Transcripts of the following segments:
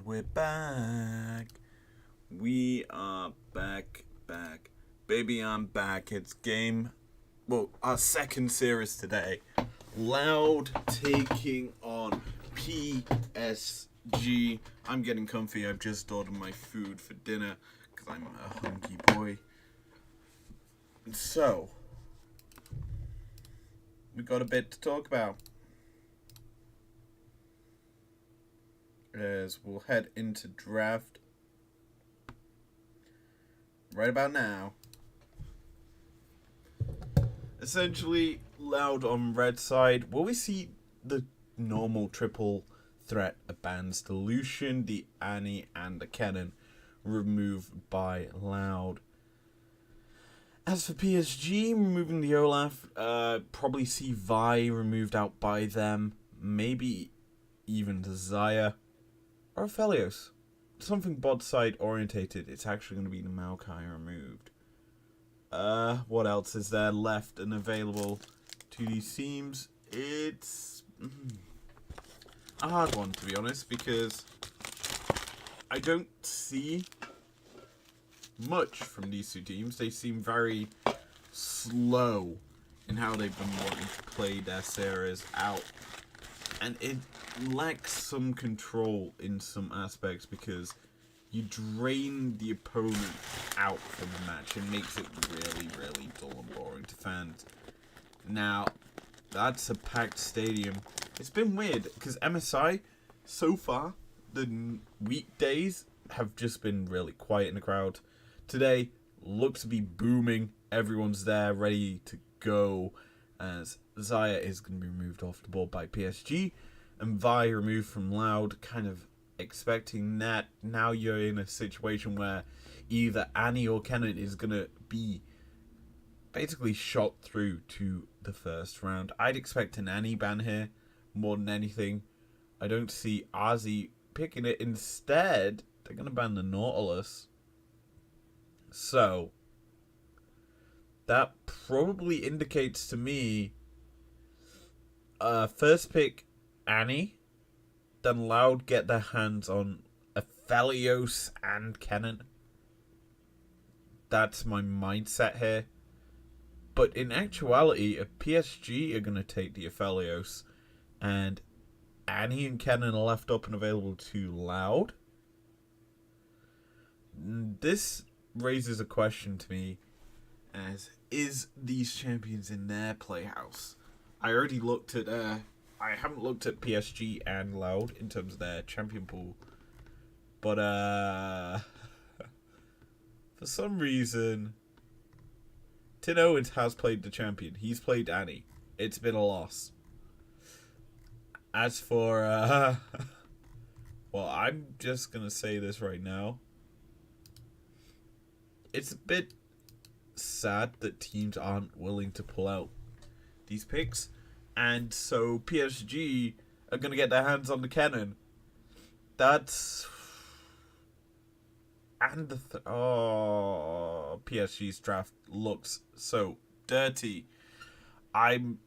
we're back. We are back. Baby, I'm back. It's our second series today. Loud taking on PSG. I'm getting comfy. I've just ordered my food for dinner because I'm a hungry boy. So, we got a bit to talk about. As we'll head into draft right about now. Essentially, Loud on red side. Will we see the normal triple threat bans? The Lucian, the Annie, and the Kennen removed by Loud. As for PSG, removing the Olaf, probably see Vi removed out by them. Maybe even the Zaya. Or Aphelios. Something bot side orientated. It's actually going to be the Maokai removed. What else is there left and available to these teams? It's a hard one, to be honest, because I don't see much from these two teams. They seem very slow in how they've been wanting to play their series out. And it lacks some control in some aspects because you drain the opponent out from the match and makes it really, really dull and boring to fans. Now, that's a packed stadium. It's been weird because MSI, so far, the weekdays have just been really quiet in the crowd. Today, looks to be booming. Everyone's there, ready to go, as Zaya is going to be removed off the board by PSG, and Vi removed from Loud, kind of expecting that. Now you're in a situation where either Annie or Kennen is going to be basically shot through to the first round. I'd expect an Annie ban here more than anything. I don't see Ozzy picking it. Instead, they're going to ban the Nautilus. So, that probably indicates to me first pick Annie, then Loud get their hands on Aphelios and Kennen. That's my mindset here. But in actuality, if PSG are going to take the Aphelios and Annie and Kennen are left up and available to Loud, this raises a question to me as, is these champions in their playhouse? I already looked at, I haven't looked at PSG and Loud in terms of their champion pool. But, for some reason, Tin Owens has played the champion. He's played Annie. It's been a loss. As for, well, I'm just going to say this right now. It's a bit sad that teams aren't willing to pull out these picks, and so PSG are going to get their hands on the Kennen. That's... And the... PSG's draft looks so dirty. The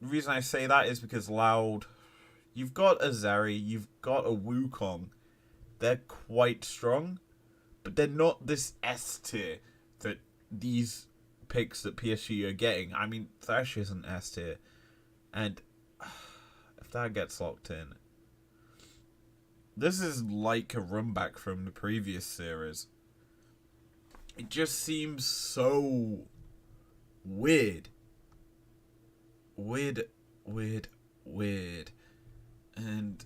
reason I say that is because Loud... You've got a Zeri, you've got a Wukong. They're quite strong, but they're not this S tier that these picks that PSG are getting. I mean, Thresh isn't S tier. And if that gets locked in, this is like a run back from the previous series. It just seems so weird. Weird. And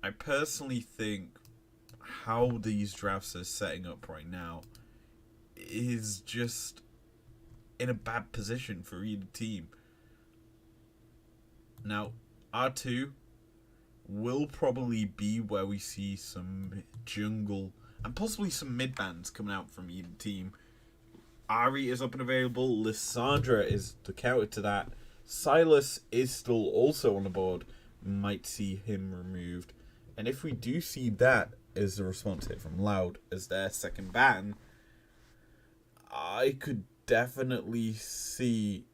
I personally think how these drafts are setting up right now is just in a bad position for either team. Now, R2 will probably be where we see some jungle and possibly some mid bans coming out from either team. Ari is up and available. Lissandra is the counter to that. Silas is still also on the board. Might see him removed. And if we do see that as a response hit from Loud as their second ban, I could definitely see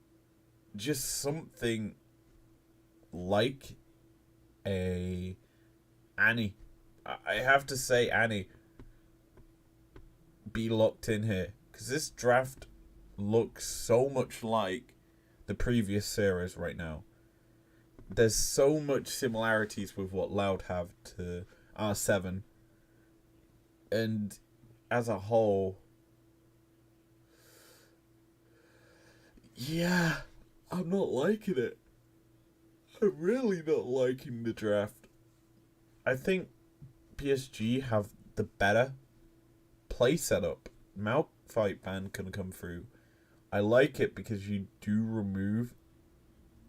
just something like a Annie I have to say, Annie, be locked in here. Because this draft looks so much like the previous series right now. There's so much similarities with what Loud have to R7. And as a whole, yeah, I'm not liking it. I'm really not liking the draft. I think PSG have the better play setup. Malphite ban can come through. I like it because you do remove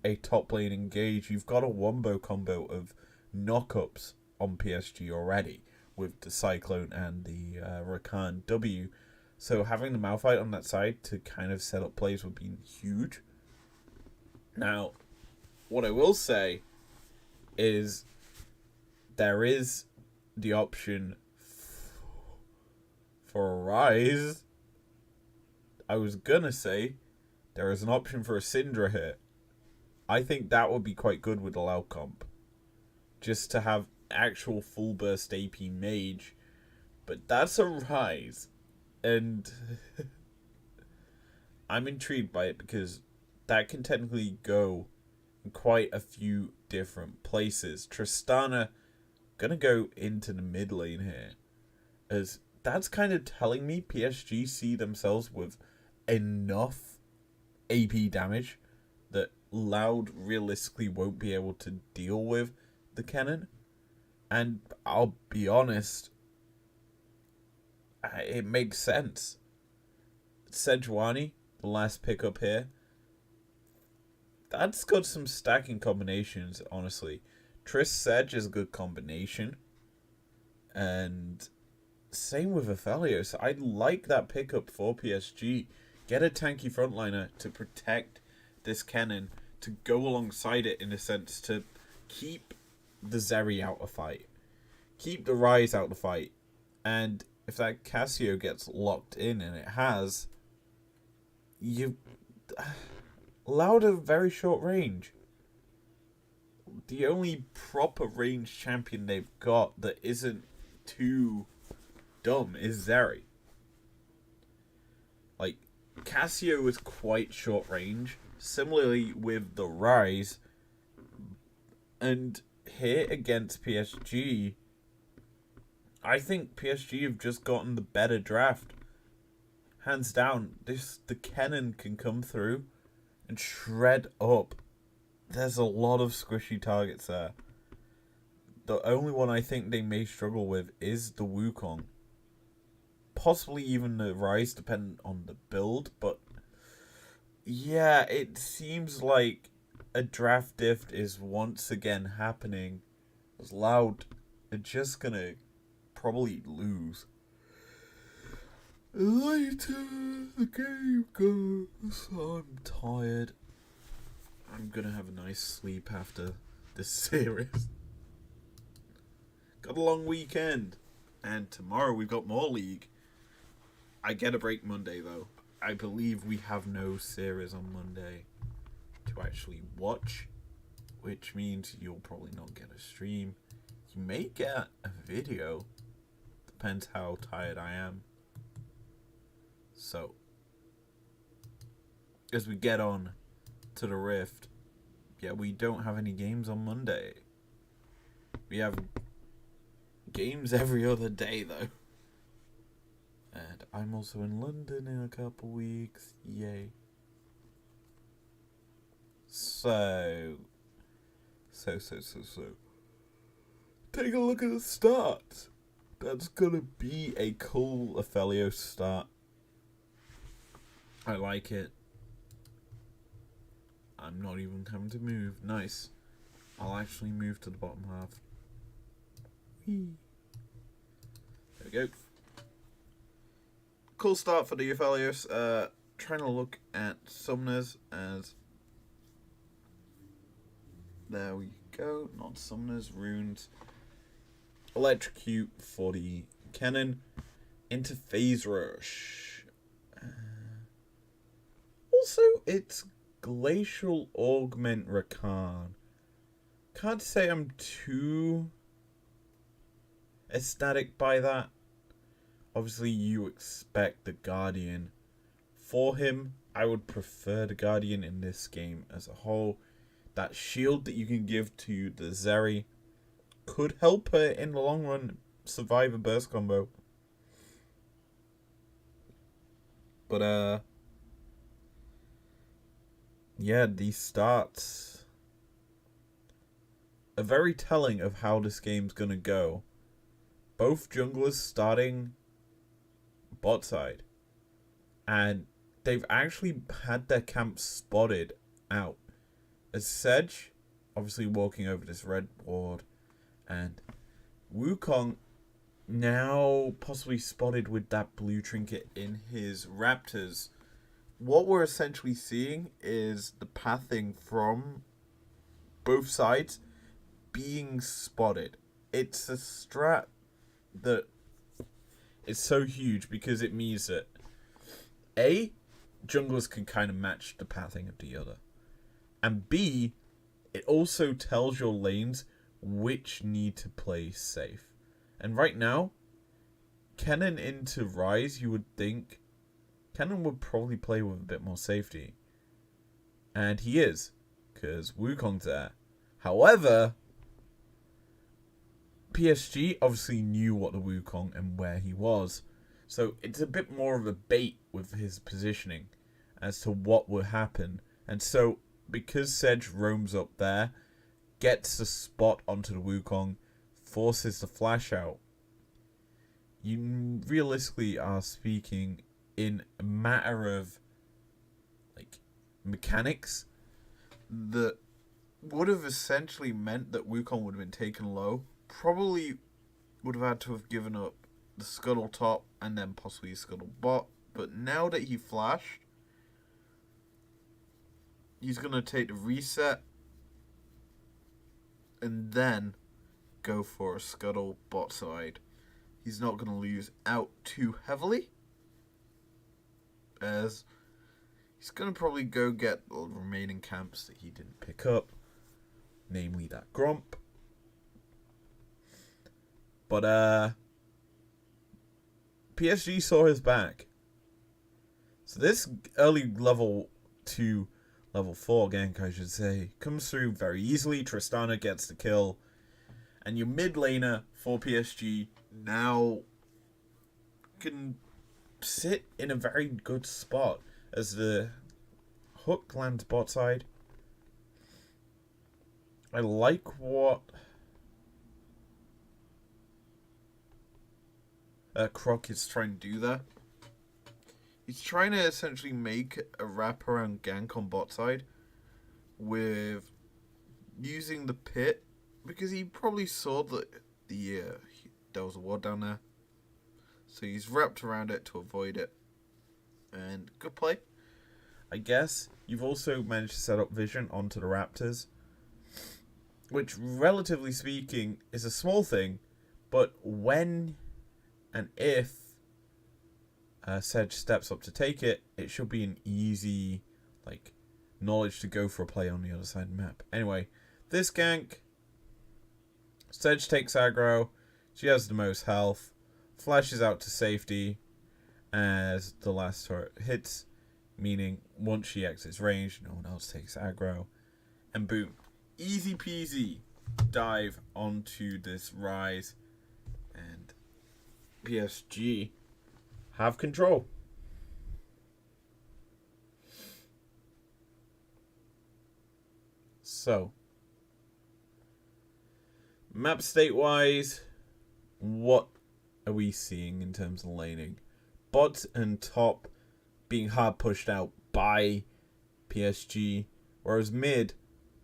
a top lane engage. You've got a wombo combo of knockups on PSG already with the Cyclone and the Rakan W. So having the Malphite on that side to kind of set up plays would be huge. Now, what I will say is there is the option for a Rise. I was gonna say there is an option for a Syndra here. I think that would be quite good with the Loud comp. Just to have actual full burst AP mage. But that's a Rise. And I'm intrigued by it because that can technically go in quite a few different places. Tristana gonna go into the mid lane here, as that's kind of telling me PSG see themselves with enough AP damage that Loud realistically won't be able to deal with the Kennen. And I'll be honest, it makes sense. Sejuani, the last pickup here, that's got some stacking combinations, honestly. Triss Sedge is a good combination. And same with Aphelios. I like that pickup for PSG. Get a tanky frontliner to protect this Kennen, to go alongside it in a sense, to keep the Zeri out of fight. Keep the Rise out of fight. And if that Cassio gets locked in, and it has, you allowed a very short range. The only proper range champion they've got that isn't too dumb is Zeri. Like, Cassio is quite short range. Similarly with the Rise. And here against PSG, I think PSG have just gotten the better draft. Hands down, the Kennen can come through and shred up. There's a lot of squishy targets there. The only one I think they may struggle with is the Wukong. Possibly even the Rise, depending on the build. But yeah, it seems like a draft diff is once again happening. As Loud are just gonna probably lose. Later the game goes. I'm tired. I'm gonna have a nice sleep after this series. Got a long weekend. And tomorrow we've got more League. I get a break Monday though. I believe we have no series on Monday to actually watch, which means you'll probably not get a stream. You may get a video. Depends how tired I am. So, as we get on to the Rift, yeah, we don't have any games on Monday. We have games every other day, though. And I'm also in London in a couple weeks. Yay. So. Take a look at the start. That's gonna be a cool Aphelios start. I like it. I'm not even having to move. Nice. I'll actually move to the bottom half. Whee. There we go. Cool start for the Aphelios. Trying to look at summoners as... There we go. Not summoners, runes. Electrocute for the Kennen. Into Phase Rush. Also, it's Glacial Augment Rakan. Can't say I'm too ecstatic by that. Obviously, you expect the Guardian for him. I would prefer the Guardian in this game as a whole. That shield that you can give to the Zeri could help her in the long run survive a burst combo. But yeah, these starts are very telling of how this game's gonna go. Both junglers starting bot side, and they've actually had their camp spotted out. As Sedge, obviously walking over this red ward, and Wukong now possibly spotted with that blue trinket in his Raptors. What we're essentially seeing is the pathing from both sides being spotted. It's a strat that is so huge because it means that A, junglers can kind of match the pathing of the other, and B, it also tells your lanes which need to play safe. And right now, Kennen into Ryze, you would think Kennen would probably play with a bit more safety. And he is, because Wukong's there. However, PSG obviously knew what the Wukong and where he was. So it's a bit more of a bait with his positioning as to what will happen. And so, because Sedge roams up there, gets the spot onto the Wukong, forces the flash out, you realistically are speaking in a matter of like mechanics that would have essentially meant that Wukong would have been taken low. Probably would have had to have given up the scuttle top and then possibly scuttle bot. But now that he flashed, he's going to take the reset and then go for a scuttle bot side. He's not going to lose out too heavily, as he's going to probably go get the remaining camps that he didn't pick up, namely that Gromp. But PSG saw his back. So this early level 2, level 4 gank, I should say, comes through very easily. Tristana gets the kill. And your mid laner for PSG now can sit in a very good spot as the hook lands bot side. I like what Croc is trying to do there. He's trying to essentially make a wraparound gank on bot side with using the pit, because he probably saw that there was a ward down there. So he's wrapped around it to avoid it. And good play, I guess. You've also managed to set up vision onto the Raptors, which, relatively speaking, is a small thing. But when and if Sedge steps up to take it, it should be an easy knowledge to go for a play on the other side of the map. Anyway, this gank, Sedge takes aggro. She has the most health. Flashes out to safety as the last turret hits, meaning once she exits range, no one else takes aggro. And boom. Easy peasy dive onto this Ryze. And PSG have control. So, map state wise, what are we seeing in terms of laning? Bot and top being hard pushed out by PSG, whereas mid,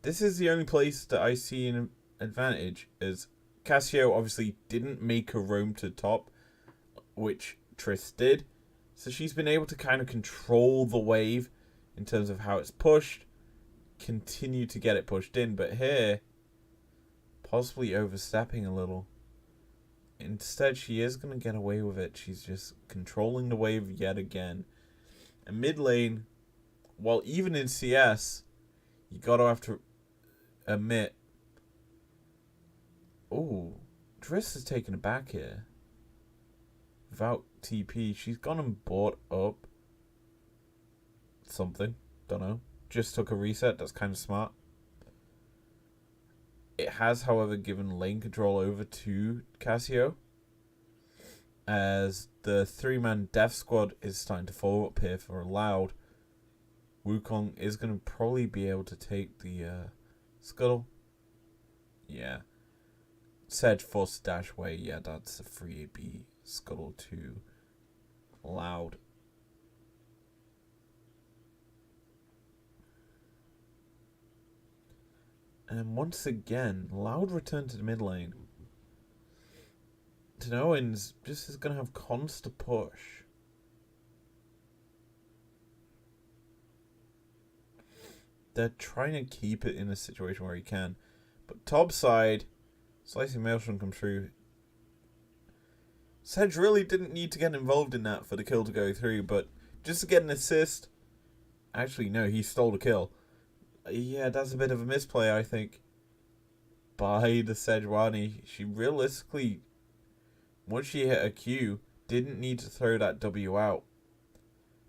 this is the only place that I see an advantage, as Cassio obviously didn't make a roam to top, which Triss did, so she's been able to kind of control the wave in terms of how it's pushed, continue to get it pushed in, but here, possibly overstepping a little. Instead, she is going to get away with it. She's just controlling the wave yet again. And mid lane, while even in CS, you got to have to admit, ooh, Driss is taking it back here. Without TP, she's gone and bought up something. Don't know. Just took a reset. That's kind of smart. It has, however, given lane control over to Cassio, as the 3-man death squad is starting to follow up here for Loud. Wukong is going to probably be able to take the scuttle. Yeah. Sedge forced dash away. Yeah, that's a free AB scuttle to Loud. And once again, Loud returned to the mid lane. Tenoans just is going to have constant push. They're trying to keep it in a situation where he can. But top side, Slicing Maelstrom come through. Sedge really didn't need to get involved in that for the kill to go through, but just to get an assist. Actually, no, he stole the kill. Yeah, that's a bit of a misplay, I think, by the Sejuani. She realistically, once she hit a Q, didn't need to throw that W out.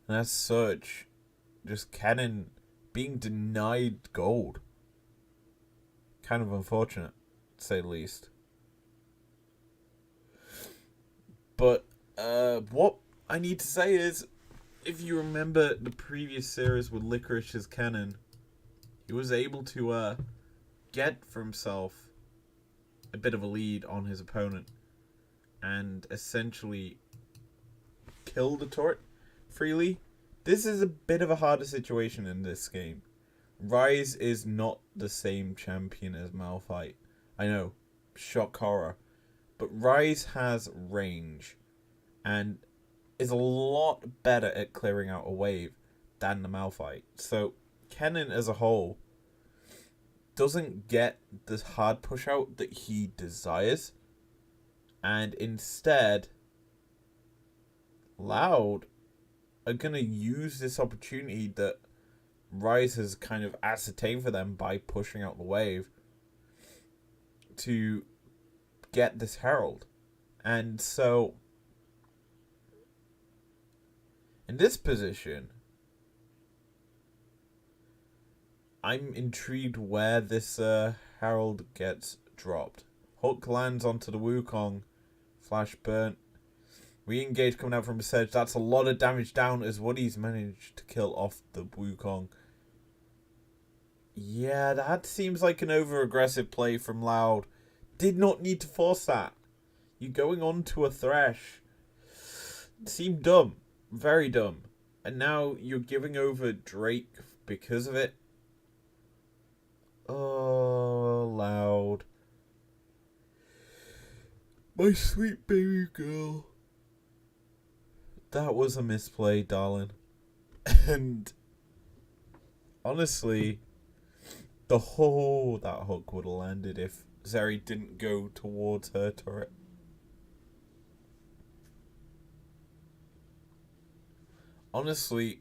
And as such, just Cannon being denied gold. Kind of unfortunate, to say the least. But what I need to say is, if you remember the previous series with Licorice's Cannon, he was able to get for himself a bit of a lead on his opponent and essentially kill the turret freely. This is a bit of a harder situation in this game. Ryze is not the same champion as Malphite. I know, shock horror. But Ryze has range and is a lot better at clearing out a wave than the Malphite. So Kennen as a whole doesn't get the hard push out that he desires, and instead Loud are going to use this opportunity that Ryze has kind of ascertained for them by pushing out the wave to get this Herald. And so in this position, I'm intrigued where this Herald gets dropped. Hook lands onto the Wukong. Flash burnt. Re-engage coming out from Sedge. That's a lot of damage down as Woody's managed to kill off the Wukong. Yeah, that seems like an over-aggressive play from Loud. Did not need to force that. You going on to a Thresh seemed dumb. Very dumb. And now you're giving over Drake because of it. Oh, Loud. My sweet baby girl. That was a misplay, darling. And honestly, that hook would have landed if Zeri didn't go towards her turret. Honestly,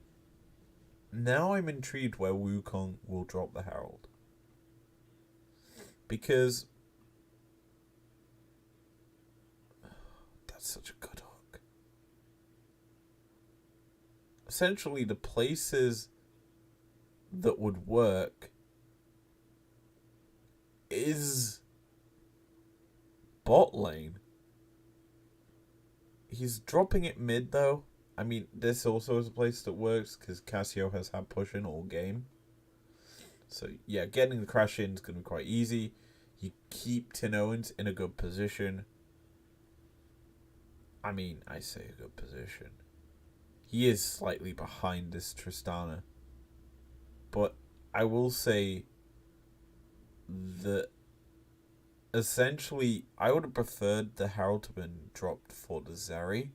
now I'm intrigued where Wukong will drop the Herald. Because that's such a good hook. Essentially, the places that would work is bot lane. He's dropping it mid though. I mean, this also is a place that works because Cassio has had push in all game. So yeah, getting the crash in is going to be quite easy. You keep Tinoans in a good position. I mean, I say a good position. He is slightly behind this Tristana. But I will say that essentially I would have preferred the Herald to have been dropped for the Zeri.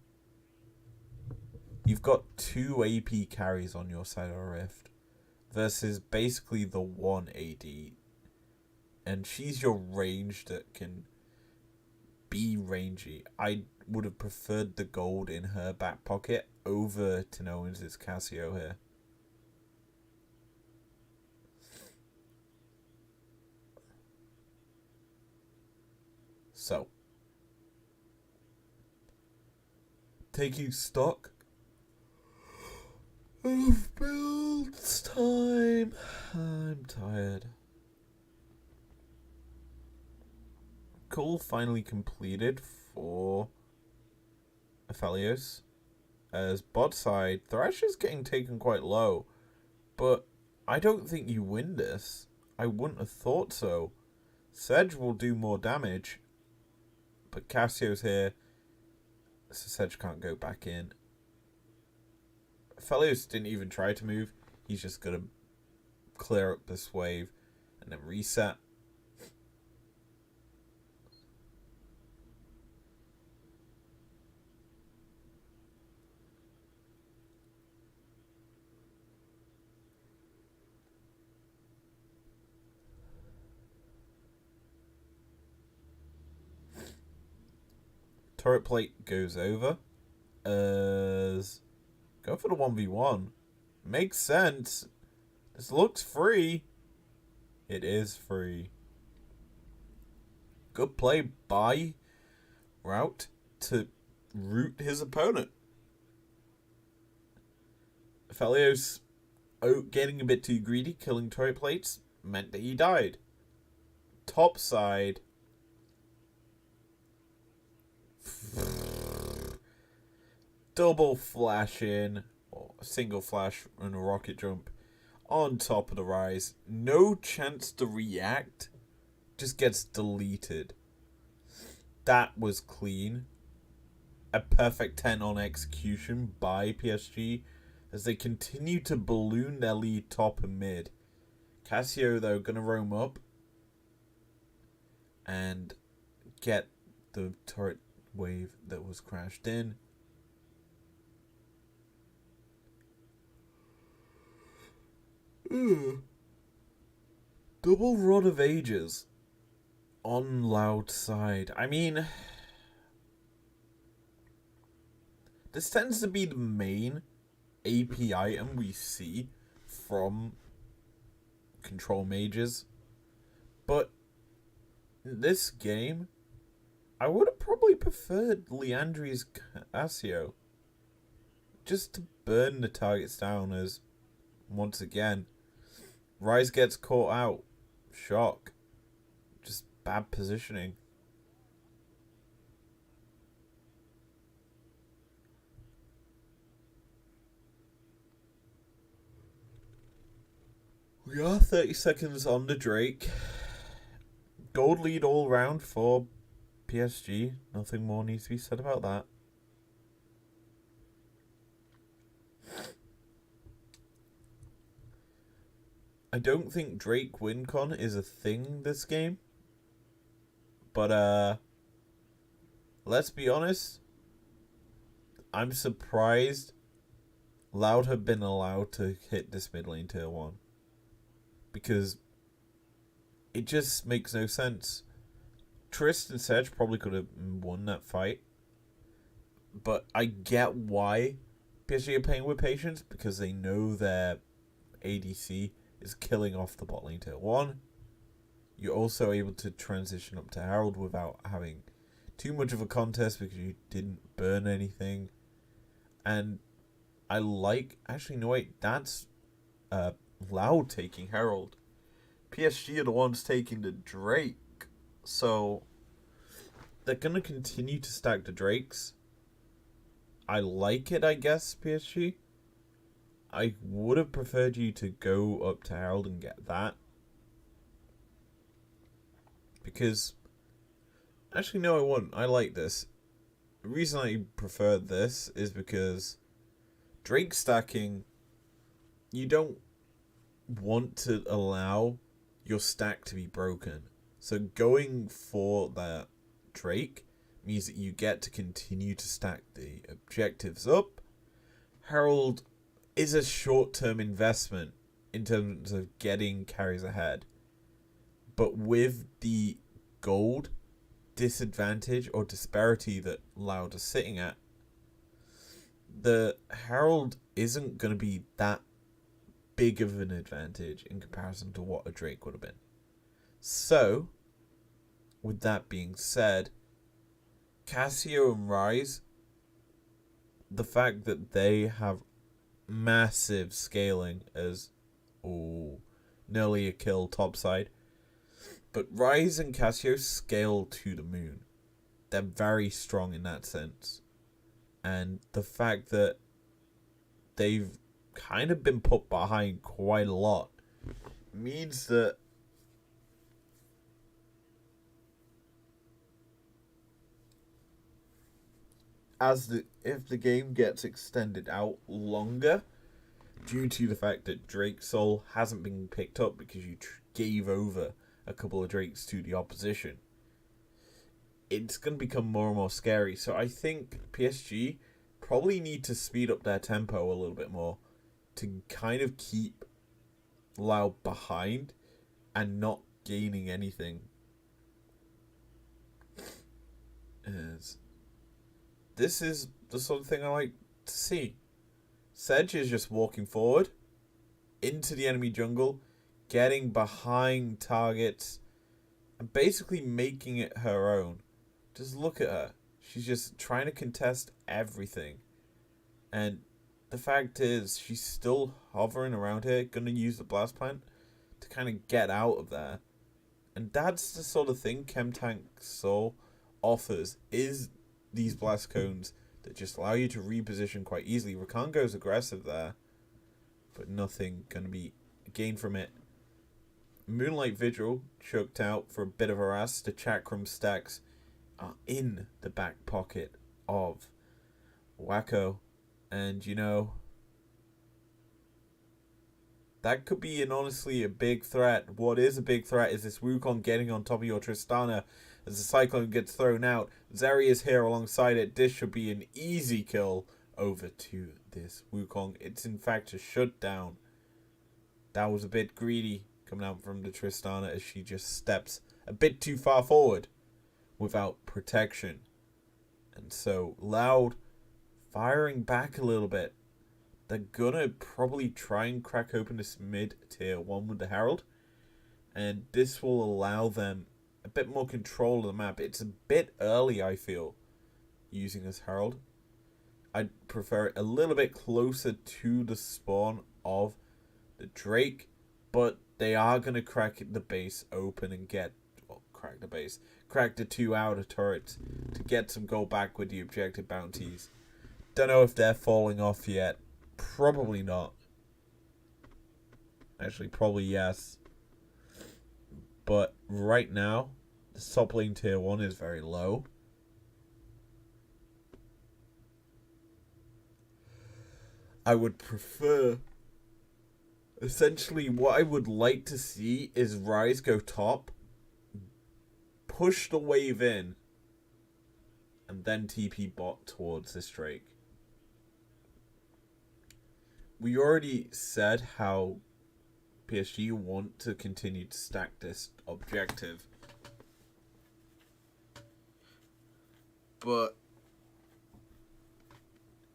You've got 2 AP carries on your side of a Rift versus basically the 1 AD. And she's your range that can be rangy. I would have preferred the gold in her back pocket over Tinoans' Cassio here. So, taking stock of builds time. I'm tired. Call finally completed for Aphelios. As bot side, Thresh is getting taken quite low. But I don't think you win this. I wouldn't have thought so. Sedge will do more damage. But Cassio's here. So Sedge can't go back in. Aphelios didn't even try to move. He's just going to clear up this wave and then reset. Turret plate goes over. Go for the 1v1. Makes sense. This looks free. It is free. Good play by Route to root his opponent. Aphelios getting a bit too greedy, killing turret plates, meant that he died. Top side. Double flash in, or a single flash and a rocket jump on top of the rise. No chance to react. Just gets deleted. That was clean. A perfect 10 on execution by PSG as they continue to balloon their lead top and mid. Cassio, though, going to roam up and get the turret wave that was crashed in. Double Rod of Ages on Loud side. I mean, this tends to be the main AP item we see from control mages. But in this game, I would have probably preferred Leandri's Cassio. Just to burn the targets down as, once again, Rise gets caught out. Shock. Just bad positioning. We are 30 seconds on the Drake. Gold lead all round for PSG. Nothing more needs to be said about that. I don't think Drake WinCon is a thing this game. But, let's be honest. I'm surprised Loud have been allowed to hit this mid lane tier 1. Because it just makes no sense. Trist and Sedge probably could have won that fight. But I get why PSG are playing with patience. Because they know their ADC is killing off the bot lane tier 1. You're also able to transition up to Herald without having too much of a contest because you didn't burn anything. And I like... Actually, no, wait. That's Loud taking Herald. PSG are the ones taking the Drake. So they're going to continue to stack the Drakes. I like it, I guess, PSG. I would have preferred you to go up to Herald and get that. Because... Actually, no, I wouldn't. I like this. The reason I prefer this is because Drake stacking, you don't want to allow your stack to be broken. So going for that Drake means that you get to continue to stack the objectives up. Herald is a short-term investment in terms of getting carries ahead. But with the gold disadvantage or disparity that Loud are sitting at, the Herald isn't going to be that big of an advantage in comparison to what a Drake would have been. So, with that being said, Cassio and Rise the fact that they have massive scaling as nearly a kill topside. But Rise and Casio scale to the moon. They're very strong in that sense. And the fact that they've kind of been put behind quite a lot means that if the game gets extended out longer, due to the fact that Drake's soul hasn't been picked up because you gave over a couple of Drakes to the opposition, it's going to become more and more scary. So I think PSG probably need to speed up their tempo a little bit more to kind of keep Loud behind and not gaining anything. As this is the sort of thing I like to see. Sedge is just walking forward into the enemy jungle, getting behind targets, and basically making it her own. Just look at her. She's just trying to contest everything. And the fact is, she's still hovering around here, gonna use the blast plant to kind of get out of there. And that's the sort of thing Chemtank Soul offers, is these blast cones that just allow you to reposition quite easily. Rakan goes aggressive there, but nothing going to be gained from it. Moonlight Vigil choked out for a bit of a harass. The Chakram stacks are in the back pocket of Wacko. And, you know, that could be honestly a big threat. What is a big threat is this Wukong getting on top of your Tristana as the Cyclone gets thrown out. Zeri is here alongside it. This should be an easy kill over to this Wukong. It's in fact a shutdown. That was a bit greedy coming out from the Tristana as she just steps a bit too far forward without protection. And so Loud firing back a little bit. They're gonna probably try and crack open this mid-tier 1 with the Herald. And this will allow them a bit more control of the map. It's a bit early, I feel, using this Herald. I'd prefer it a little bit closer to the spawn of the Drake. But they are gonna crack the base open and crack the 2 outer turrets to get some gold back with the objective bounties. Don't know if they're falling off yet. Probably not. Actually, probably yes. But right now, the top lane tier 1 is very low. I would prefer... Essentially, what I would like to see is Rise go top, push the wave in, and then TP bot towards this Drake. We already said how PSG want to continue to stack this objective. But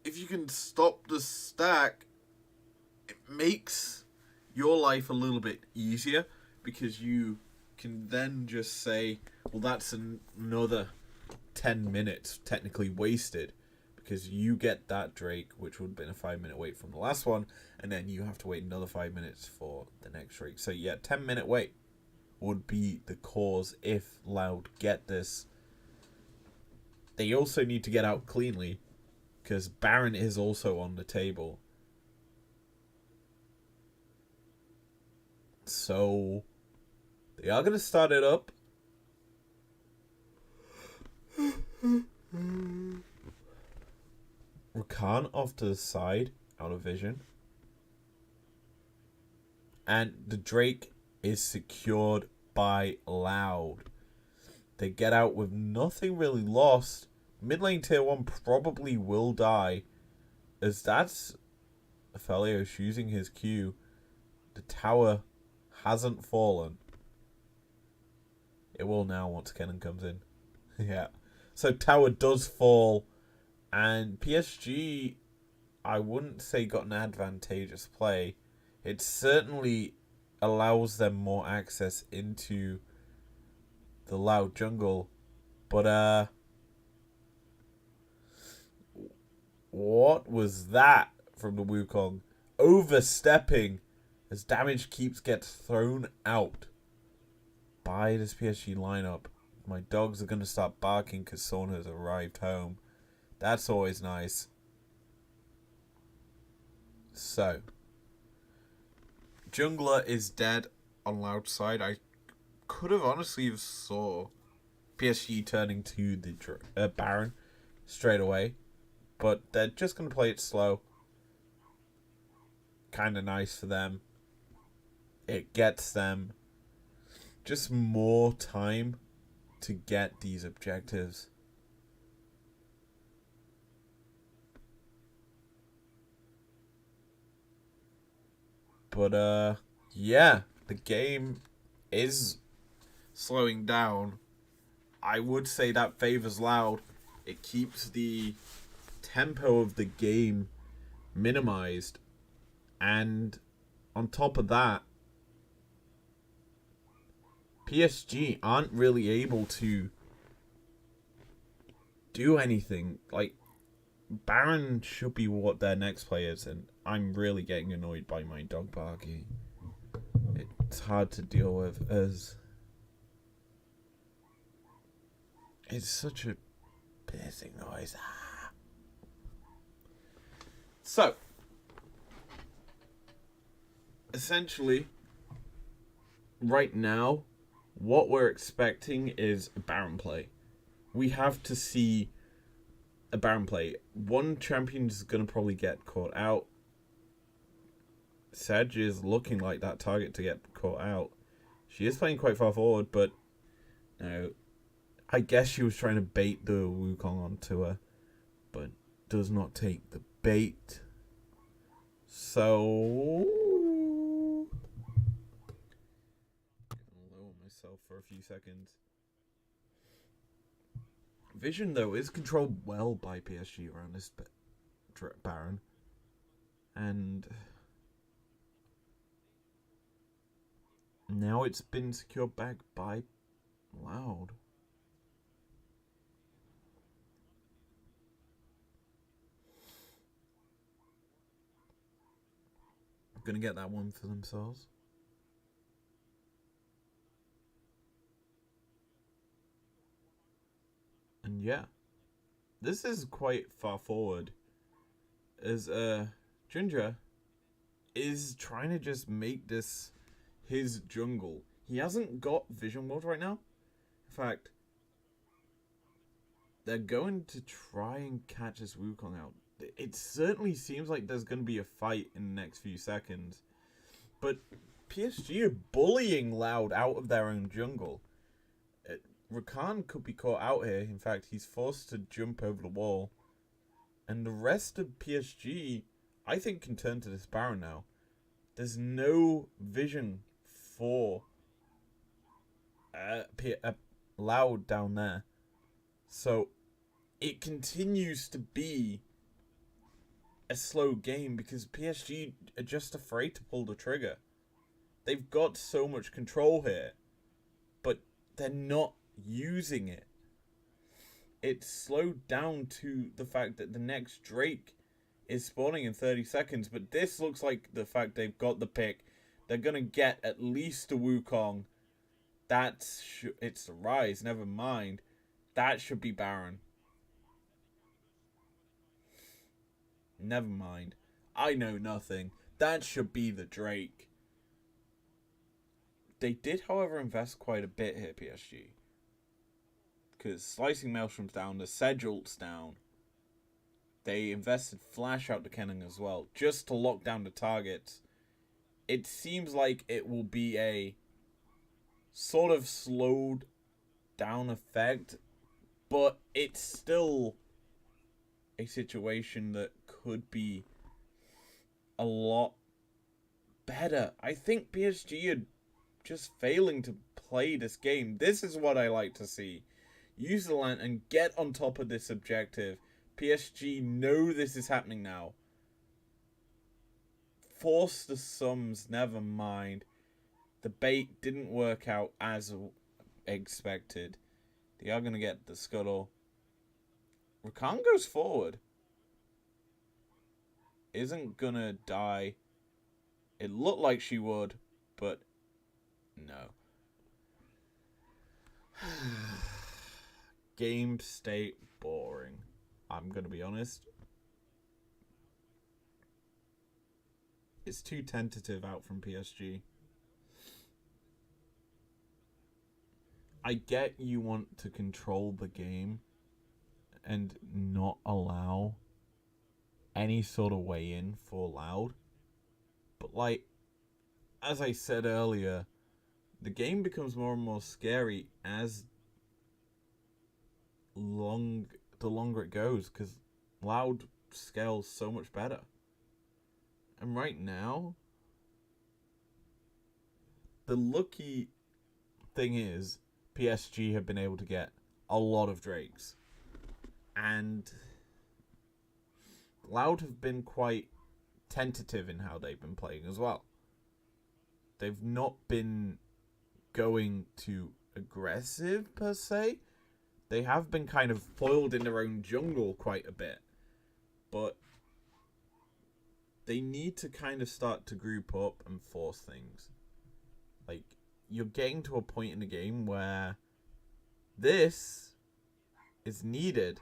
if you can stop the stack, it makes your life a little bit easier, because you can then just say, well, that's another 10 minutes technically wasted, because you get that Drake, which would have been a 5-minute wait from the last one, and then you have to wait another 5 minutes for the next Drake. So yeah, 10-minute wait would be the cause if Loud get this. They also need to get out cleanly, because Baron is also on the table. So they are going to start it up. Rakan off to the side, out of vision. And the Drake is secured by Loud. They get out with nothing really lost. Mid lane tier 1 probably will die, as that's Aphelios using his Q. The tower hasn't fallen. It will now once Kennen comes in. Yeah. So tower does fall. And PSG, I wouldn't say got an advantageous play. It certainly allows them more access into the Loud jungle. But What was that from the Wukong? Overstepping as damage gets thrown out by this PSG lineup. My dogs are going to start barking because Son has arrived home. That's always nice. So, Jungler is dead on Loud side. I could have honestly saw PSG turning to the Baron straight away. But they're just going to play it slow. Kind of nice for them. It gets them just more time to get these objectives. But, yeah, the game is slowing down. I would say that favors Loud. It keeps the tempo of the game minimized. And on top of that, PSG aren't really able to do anything. Like, Baron should be what their next play is, and I'm really getting annoyed by my dog barking. It's hard to deal with as it's such a piercing noise. So, essentially, right now, what we're expecting is a Baron play. We have to see a Baron play. One champion is going to probably get caught out. Sedge is looking like that target to get caught out. She is playing quite far forward, but no, I guess she was trying to bait the Wukong onto her, but does not take the bait. So, lower myself for a few seconds. Vision, though, is controlled well by PSG around this Baron. And now it's been secured back by Loud. Gonna get that one for themselves. And yeah, this is quite far forward, as Ginger is trying to just make this his jungle. He hasn't got vision mode right now. In fact, they're going to try and catch this Wukong out. It certainly seems like there's going to be a fight in the next few seconds. But PSG are bullying Loud out of their own jungle. Rakan could be caught out here. In fact, he's forced to jump over the wall. And the rest of PSG, I think, can turn to this Baron now. There's no vision for Loud down there. So it continues to be a slow game because PSG are just afraid to pull the trigger. They've got so much control here, but they're not using it. It's slowed down to the fact that the next Drake is spawning in 30 seconds, but this looks like the fact they've got the pick. They're going to get at least a Wukong. It's the Rise, never mind. That should be Baron. Never mind. I know nothing. That should be the Drake. They did, however, invest quite a bit here, PSG. Because Slicing Maelstrom's down, the Sedge ult's down. They invested Flash out to Kenning as well, just to lock down the targets. It seems like it will be a sort of slowed down effect, but it's still a situation that could be a lot better. I think PSG are just failing to play this game. This is what I like to see. Use the land and get on top of this objective. PSG know this is happening now. Force the sums, never mind. The bait didn't work out as expected. They are going to get the scuttle. Rakan goes forward. isn't gonna die. It looked like she would, but no. Game state boring. I'm gonna be honest. It's too tentative out from PSG. I get you want to control the game and not allow any sort of way in for Loud. But like, as I said earlier, the game becomes more and more scary as the longer it goes, because Loud scales so much better. And right now, the lucky thing is PSG have been able to get a lot of Drakes. And Loud have been quite tentative in how they've been playing as well. They've not been going too aggressive per se. They have been kind of foiled in their own jungle quite a bit. But they need to kind of start to group up and force things. Like, you're getting to a point in the game where this is needed.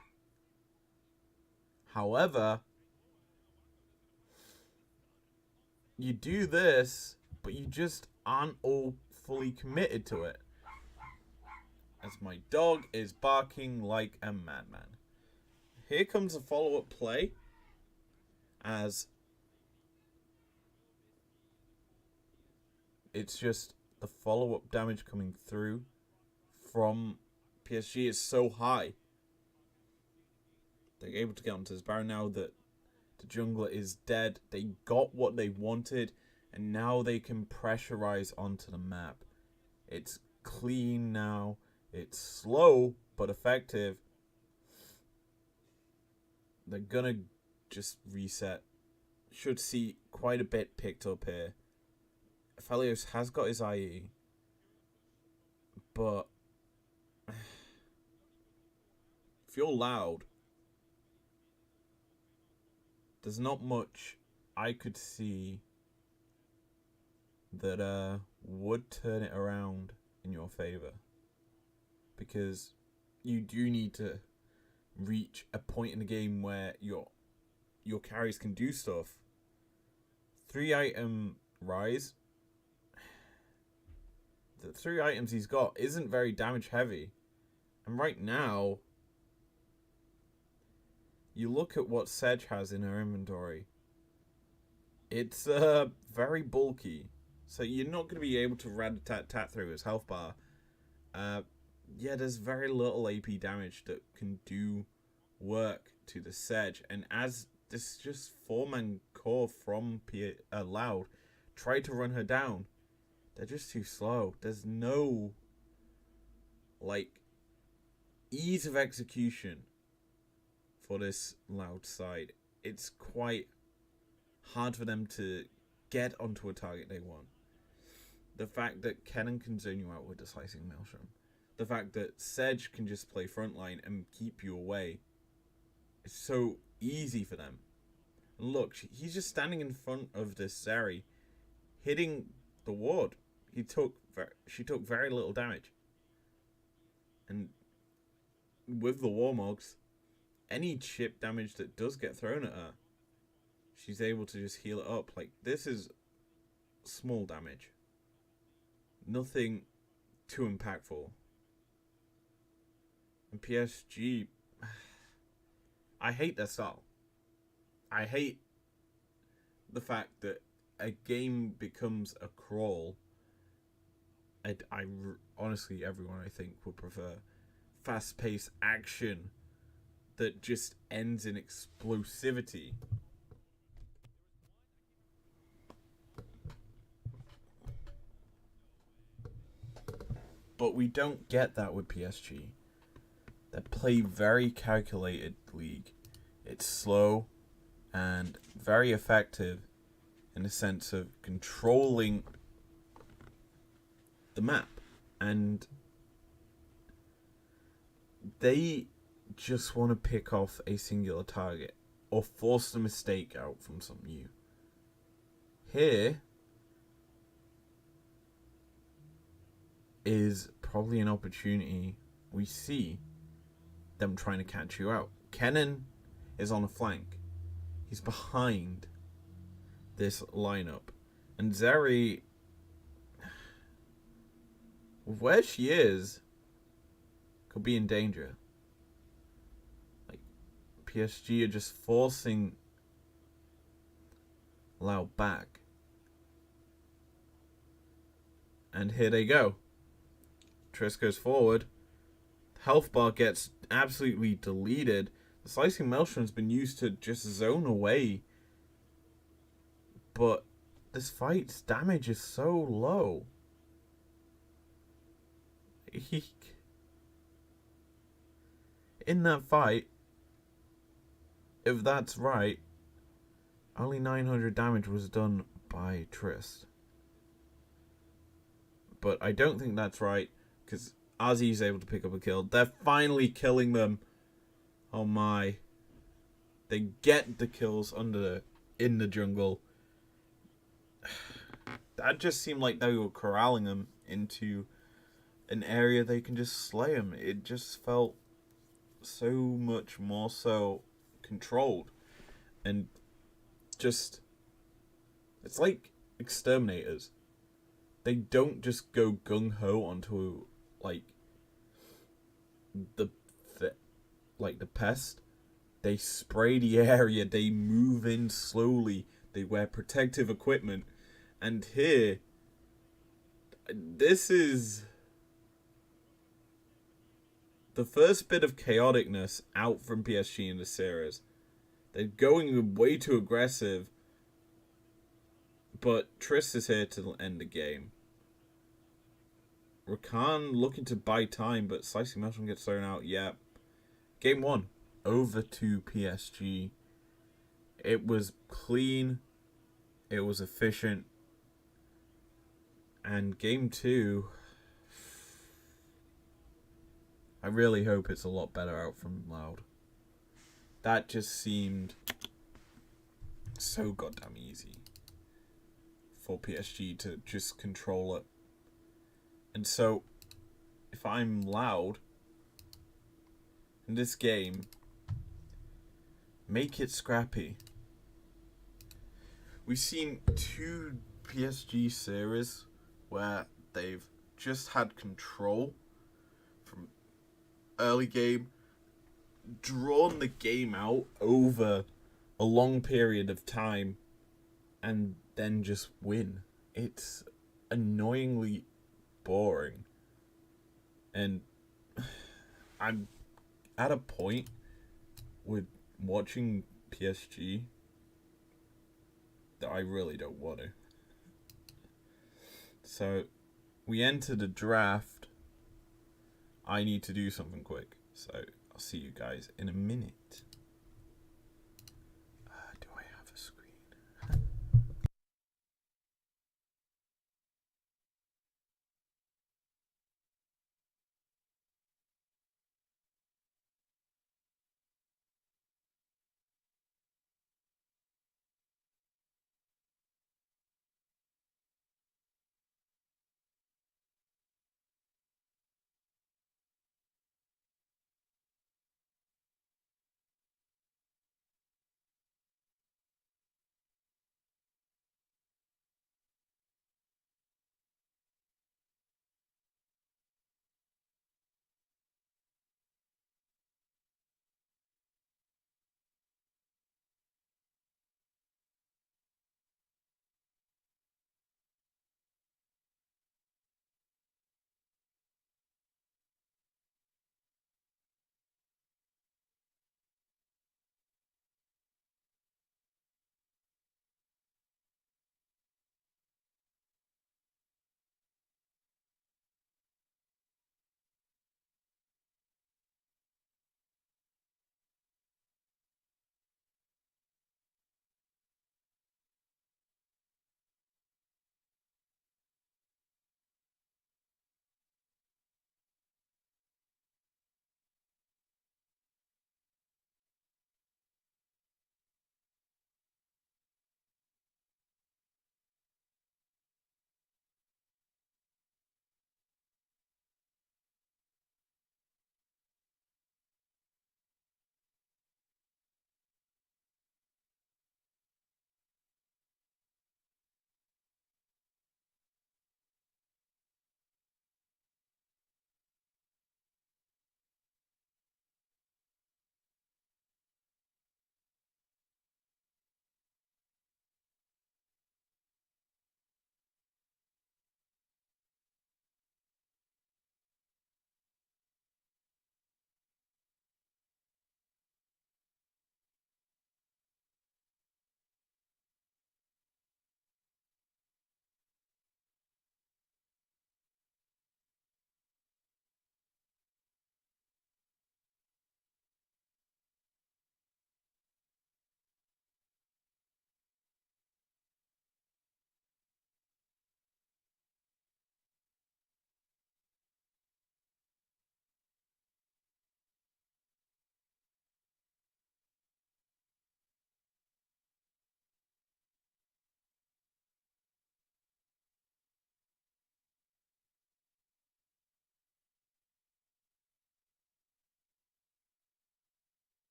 However, you do this, but you just aren't all fully committed to it. As my dog is barking like a madman. Here comes a follow-up play. As it's just the follow-up damage coming through from PSG is so high. They're able to get onto this Baron now that the jungler is dead. They got what they wanted, and now they can pressurize onto the map. It's clean now. It's slow, but effective. They're gonna just reset. Should see quite a bit picked up here. Felios has got his IE, but if you're Loud, there's not much I could see that would turn it around in your favor, because you do need to reach a point in the game where your carries can do stuff. 3-item rise. The 3 items he's got isn't very damage heavy. And right now, you look at what Sedge has in her inventory. It's very bulky. So you're not going to be able to rat-a-tat-tat through his health bar. Yeah, there's very little AP damage that can do work to the Sedge. And as this just 4-man core from Loud try to run her down, they're just too slow. There's no, like, ease of execution for this Loud side. It's quite hard for them to get onto a target they want. The fact that Kennen can zone you out with the Slicing Maelstrom. The fact that Sedge can just play frontline and keep you away. It's so easy for them. And look, he's just standing in front of this Zeri, hitting the ward. She took very little damage. And with the Warmogs, any chip damage that does get thrown at her, she's able to just heal it up. Like, this is small damage. Nothing too impactful. And PSG, I hate their style. I hate the fact that a game becomes a crawl. Honestly, everyone I think would prefer fast-paced action that just ends in explosivity. But we don't get that with PSG. They play very calculated league. It's slow and very effective in the sense of controlling the map. And they just want to pick off a singular target. or forced a mistake out from some new. Here is probably an opportunity. We see them trying to catch you out. Kennen is on a flank. He's behind this lineup. And Zeri, where she is, could be in danger. Like, PSG are just forcing Lao back. And here they go. Triss goes forward. Health bar gets absolutely deleted. The slicing maelstrom's been used to just zone away. But this fight's damage is so low. In that fight, if that's right, only 900 damage was done by Triss. But I don't think that's right, because Ozzy's able to pick up a kill. They're finally killing them. Oh my. They get the kills in the jungle. That just seemed like they were corralling them into an area they can just slay them. It just felt so much more so controlled. And just, it's like exterminators. They don't just go gung-ho onto like the pest. They spray the area, they move in slowly, they wear protective equipment. And here, this is the first bit of chaoticness out from PSG in the series. They're going way too aggressive, but Triss is here to end the game. Rakan looking to buy time, but Slicing Maelstrom gets thrown out. Yeah. Game 1. Over to PSG. It was clean. It was efficient. And Game 2... I really hope it's a lot better out from Loud. That just seemed so goddamn easy for PSG to just control it. And so, if I'm Loud in this game, make it scrappy. We've seen 2 PSG series where they've just had control from early game, drawn the game out over a long period of time, and then just win. It's annoyingly boring. And I'm at a point with watching PSG that I really don't want to. So, we enter the draft. I need to do something quick. So, I'll see you guys in a minute. Do I have a screen?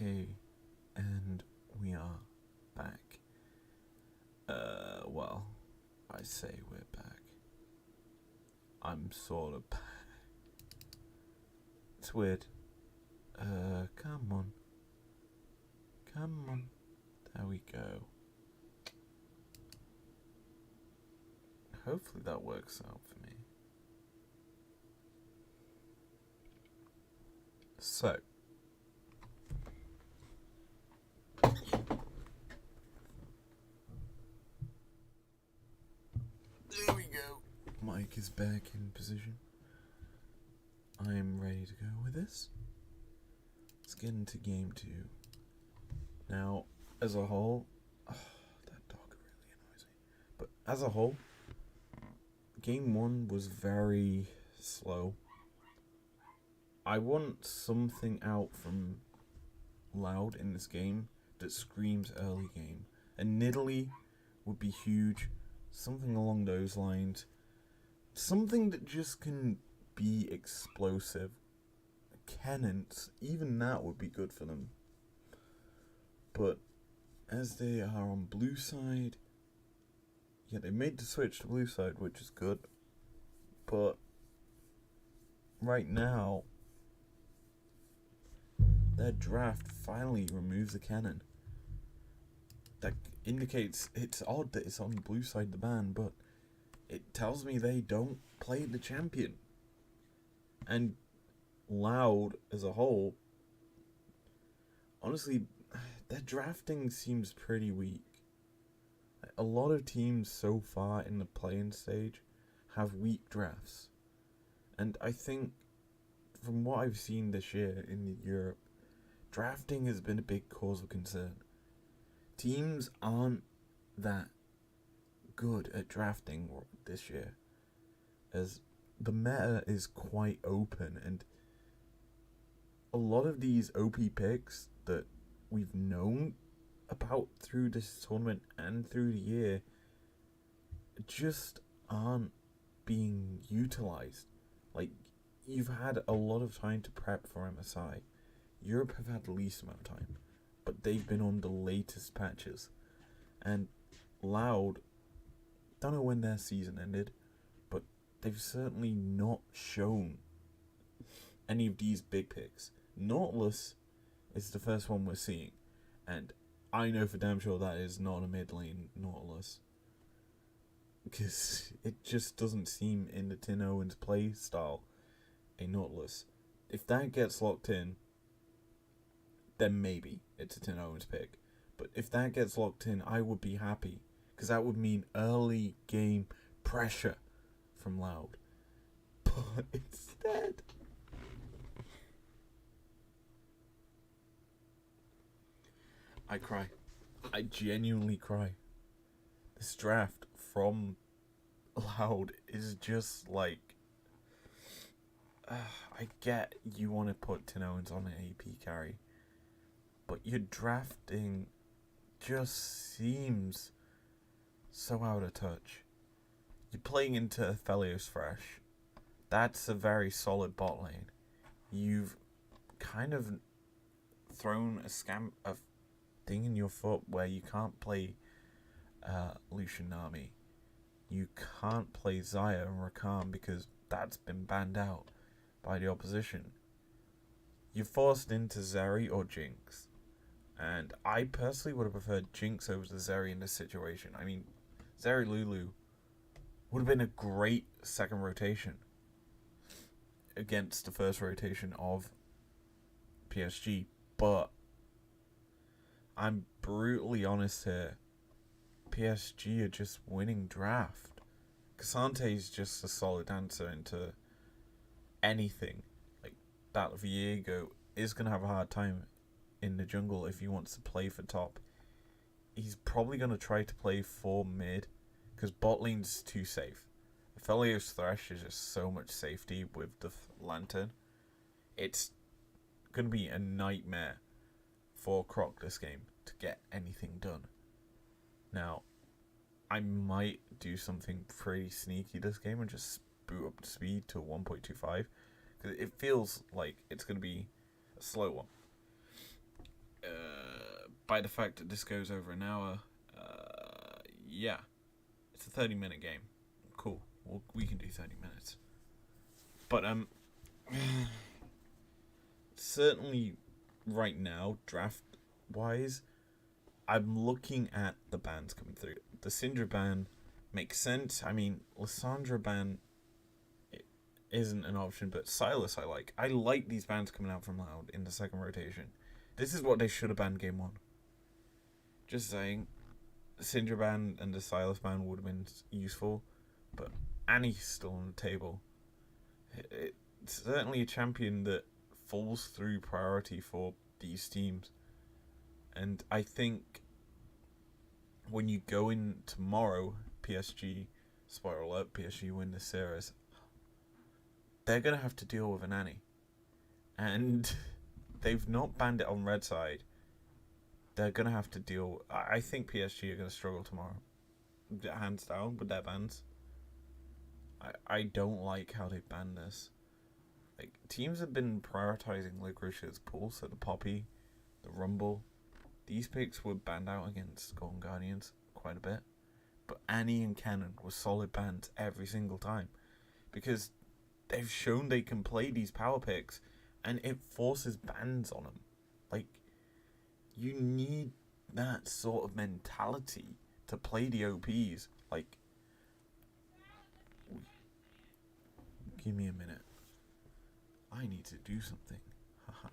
Okay, and we are back. Well, I say we're back. I'm sort of back. It's weird. Come on. Come on. There we go. Hopefully that works out for me. So. There we go. Mic is back in position. I am ready to go with this. Let's get into game 2. Now, as a whole, that dog really annoys me. But as a whole, game 1 was very slow. I want something out from Loud in this game that screams early game. A Nidalee would be huge. Something along those lines. Something that just can be explosive. Cannons, even that would be good for them. But as they are on blue side, yeah, they made the switch to blue side, which is good. But right now, their draft finally removes a cannon. That indicates it's odd that it's on the blue side of the ban, but it tells me they don't play the champion. And Loud as a whole, honestly, their drafting seems pretty weak. A lot of teams so far in the play-in stage have weak drafts. And I think, from what I've seen this year in Europe, drafting has been a big cause of concern. Teams aren't that good at drafting this year, as the meta is quite open, and a lot of these OP picks that we've known about through this tournament and through the year just aren't being utilized. Like, you've had a lot of time to prep for MSI. Europe have had the least amount of time, but they've been on the latest patches. And Loud, don't know when their season ended, but they've certainly not shown any of these big picks. Nautilus is the first one we're seeing, and I know for damn sure that is not a mid lane Nautilus, because it just doesn't seem in the Tin Owens play style a Nautilus. If that gets locked in, then maybe it's a Tin Owens pick. But if that gets locked in, I would be happy, because that would mean early game pressure from Loud. But instead, I cry. I genuinely cry. This draft from Loud is just like, I get you want to put Tin Owens on an AP carry, but your drafting just seems so out of touch. You're playing into Aphelios Fresh. That's a very solid bot lane. You've kind of thrown a thing in your foot where you can't play Lucian Nami. You can't play Xayah and Rakan because that's been banned out by the opposition. You're forced into Zeri or Jinx. And I personally would have preferred Jinx over the Zeri in this situation. I mean, Zeri Lulu would have been a great second rotation against the first rotation of PSG. But I'm brutally honest here. PSG are just winning draft. Cassante is just a solid answer into anything. Like, that Viego is going to have a hard time in the jungle if he wants to play for top. He's probably going to try to play for mid, because bot lane's too safe. Aphelios Thresh is just so much safety with the Lantern. It's going to be a nightmare for Croc this game to get anything done. Now, I might do something pretty sneaky this game and just boot up the speed to 1.25, because it feels like it's going to be a slow one. despite the fact that this goes over an hour, yeah, it's a 30-minute game. Cool. We can do 30 minutes. But certainly right now, draft-wise, I'm looking at the bans coming through. The Syndra ban makes sense. I mean, Lissandra ban isn't an option, but Silas I like. I like these bans coming out from Loud in the second rotation. This is what they should have banned game 1. Just saying. The Syndra ban and the Silas ban would have been useful, but Annie's still on the table. It's certainly a champion that falls through priority for these teams. And I think when you go in tomorrow, PSG, spoiler alert, PSG win the series, they're going to have to deal with an Annie. And they've not banned it on red side. They're going to have to deal... I think PSG are going to struggle tomorrow. Hands down with their bans. I don't like how they banned this. Like, teams have been prioritizing Licorice's pool, so the Poppy, the Rumble. These picks were banned out against Golden Guardians quite a bit. But Annie and Cannon were solid bans every single time. Because they've shown they can play these power picks, and it forces bans on them. Like, you need that sort of mentality to play the OPs. Like, give me a minute. I need to do something. Haha.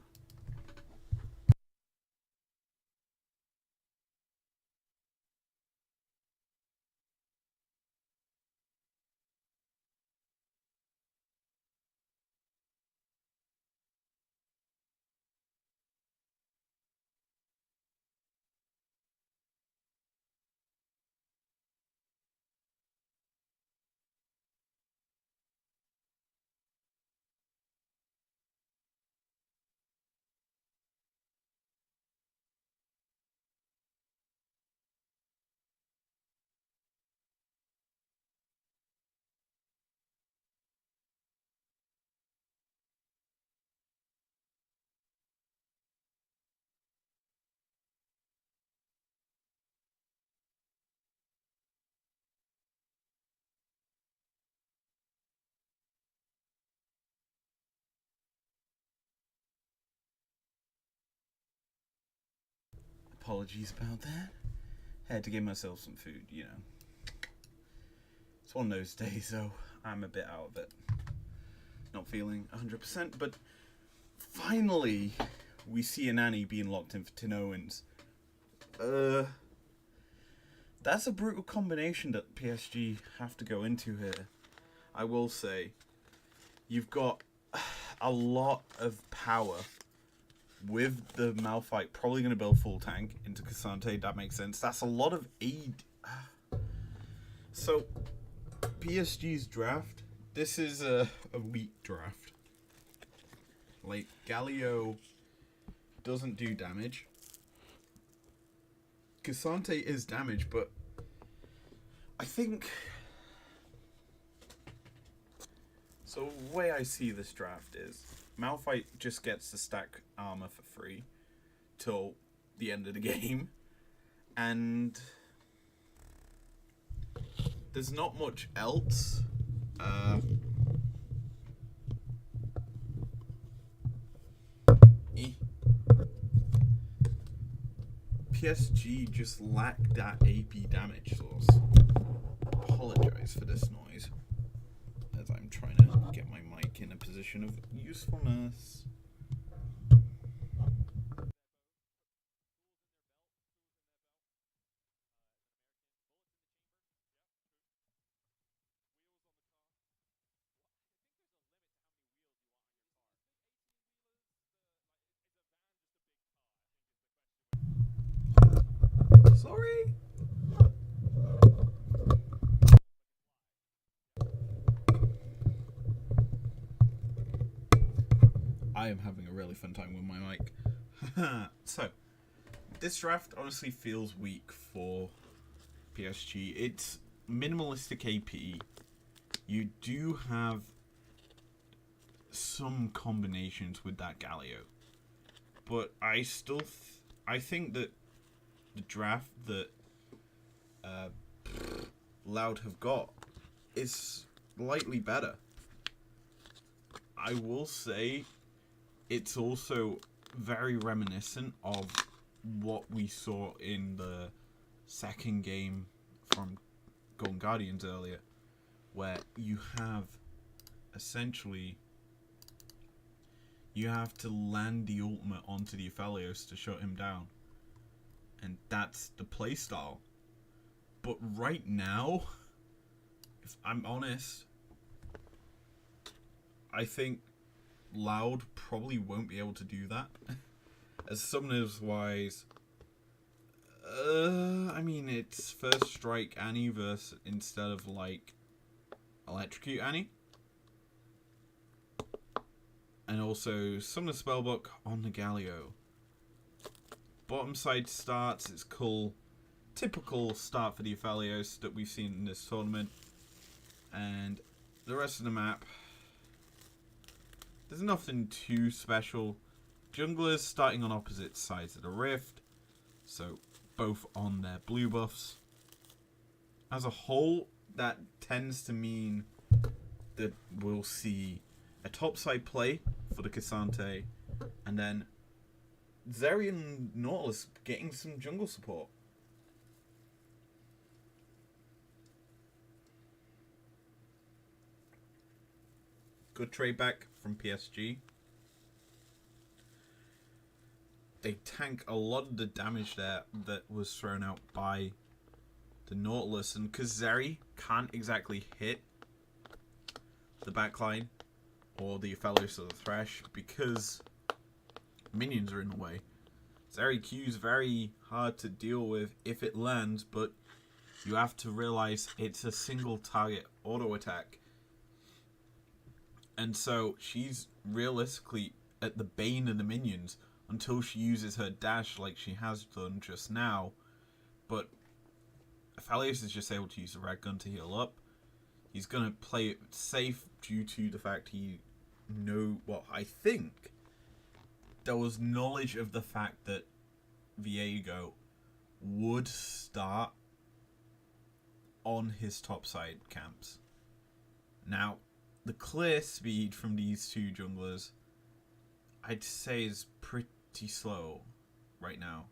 Apologies about that. Had to give myself some food, you know. It's one of those days, though. I'm a bit out of it. Not feeling 100%, but finally, we see an Annie being locked in for 10 Owens. That's a brutal combination that PSG have to go into here. I will say, you've got a lot of power with the Malphite probably going to build full tank into Cassante. That makes sense. That's a lot of aid. So, PSG's draft, this is a weak draft. Like, Galio doesn't do damage. Cassante is damage, but I think... So, the way I see this draft is Malphite just gets to stack armor for free till the end of the game, and there's not much else. PSG just lack that AP damage source. Apologize for this noise, as I'm trying to get my mic in a position of usefulness. Sorry. I am having a really fun time with my mic. So, this draft honestly feels weak for PSG. It's minimalistic AP. You do have some combinations with that Galio, but I still I think that the draft that Loud have got is slightly better. I will say it's also very reminiscent of what we saw in the second game from Golden Guardians earlier, where you have essentially you have to land the ultimate onto the Aphelios to shut him down, and that's the playstyle. But right now, if I'm honest, I think Loud probably won't be able to do that. As summoners wise, I mean, it's first strike Annie versus instead of like electrocute Annie. And also summon a spellbook on the Galio. Bottom side starts, it's cool. Typical start for the Aphelios that we've seen in this tournament. And the rest of the map, there's nothing too special. Junglers starting on opposite sides of the rift, so both on their blue buffs. As a whole, that tends to mean that we'll see a topside play for the Cassante, and then Zeri and Nautilus getting some jungle support. Good trade back from PSG. They tank a lot of the damage there that was thrown out by the Nautilus, and because Zeri can't exactly hit the backline or the Aphelios or the Thresh because minions are in the way. Zeri Q's very hard to deal with if it lands, but you have to realize it's a single target auto attack. And so she's realistically at the bane of the minions until she uses her dash like she has done just now. But Aphelios is just able to use the red gun to heal up. He's going to play it safe due to the fact I think there was knowledge of the fact that Viego would start on his topside camps. Now, the clear speed from these two junglers, I'd say, is pretty slow right now,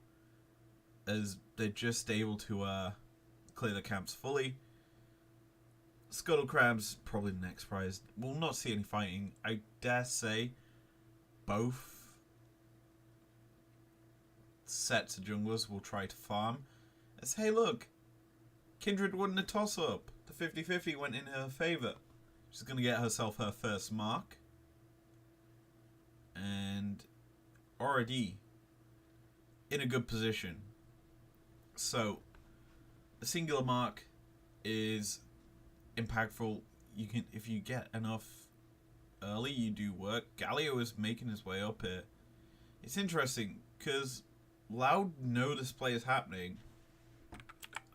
as they're just able to clear the camps fully. Scuttle Crab's probably the next prize. We'll not see any fighting. I dare say both sets of junglers will try to farm. As, hey look, Kindred won the toss-up. The 50-50 went in her favour. She's going to get herself her first mark. And already in a good position. So, a singular mark is impactful. You can, if you get enough early, you do work. Galio is making his way up here. It's interesting because Loud know this play is happening.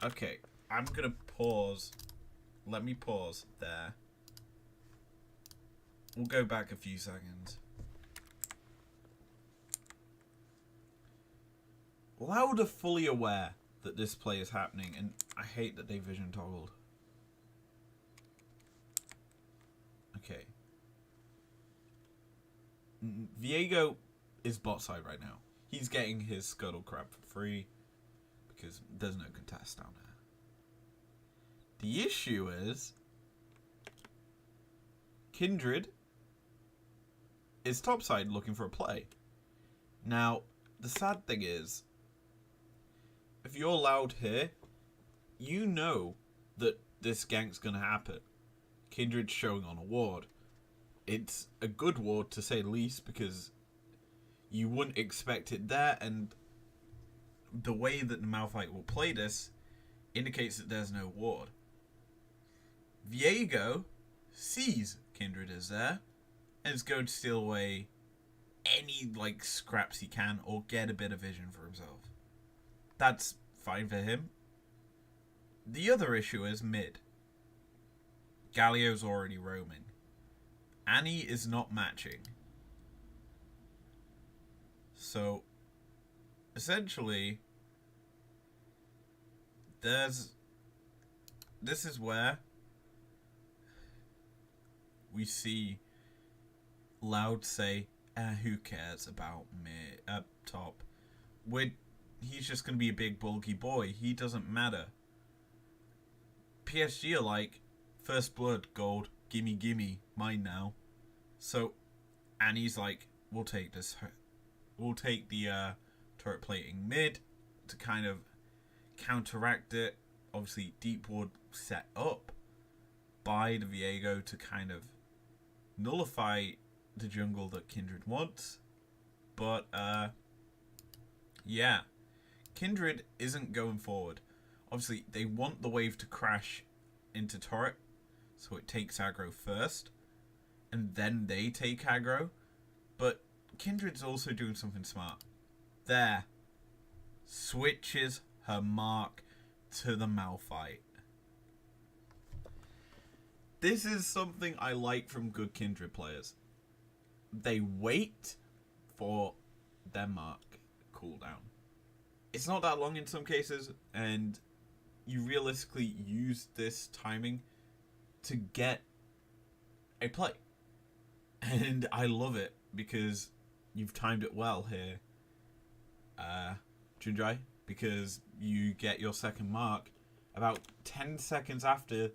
Okay, I'm gonna pause. Let me pause there. We'll go back a few seconds. Loud are fully aware that this play is happening, and I hate that they vision toggled. Okay. Viego is bot side right now. He's getting his Scuttle Crab for free because there's no contest down there. The issue is Kindred is topside looking for a play. Now, the sad thing is, if you're Loud here, you know that this gank's going to happen. Kindred's showing on a ward. It's a good ward to say the least because you wouldn't expect it there, and the way that the Malphite will play this indicates that there's no ward. Viego sees Kindred is there and is going to steal away any scraps he can or get a bit of vision for himself. That's fine for him. The other issue is mid. Galio's already roaming. Annie is not matching. So, essentially, This is where we see Loud say, who cares about me up top? He's just going to be a big bulky boy. He doesn't matter. PSG are like, first blood, gold, gimme, mine now. So, and he's like, we'll take this. We'll take the turret plating mid to kind of counteract it. Obviously, deep ward set up by the Viego to kind of nullify the jungle that Kindred wants. But, yeah. Kindred isn't going forward. Obviously, they want the wave to crash into turret, so it takes aggro first, and then they take aggro. But Kindred's also doing something smart. There. Switches her mark to the Malphite. This is something I like from good Kindred players. They wait for their mark cooldown. It's not that long in some cases, and you realistically use this timing to get a play. And I love it because you've timed it well here, Junjai, because you get your second mark about 10 seconds after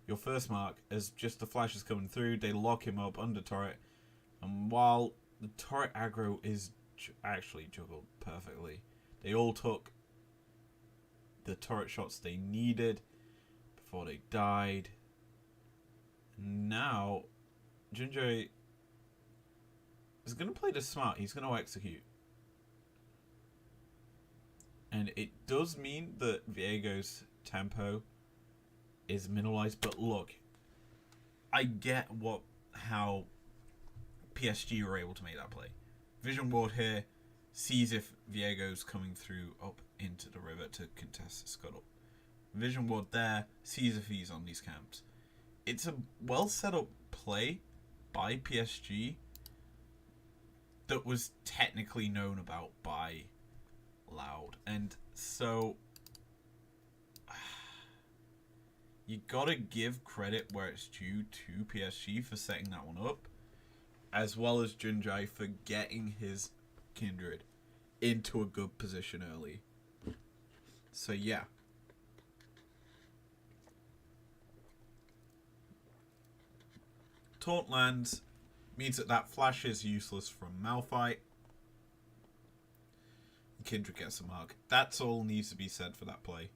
your first mark, as just the flash is coming through. They lock him up under turret, and while the turret aggro is actually juggled perfectly, they all took the turret shots they needed before they died. Now, Junjai is going to play this smart. He's going to execute. And it does mean that Viego's tempo is minimalized, but look, I get how PSG were able to make that play. Vision ward here sees if Viego's coming through up into the river to contest the scuttle. Vision ward there sees if he's on these camps. It's a well set up play by PSG that was technically known about by Loud, and so you gotta give credit where it's due to PSG for setting that one up, as well as Junjai for getting his Kindred into a good position early. So yeah. Taunt lands means that flash is useless from Malphite. Kindred gets a mark. That's all needs to be said for that play.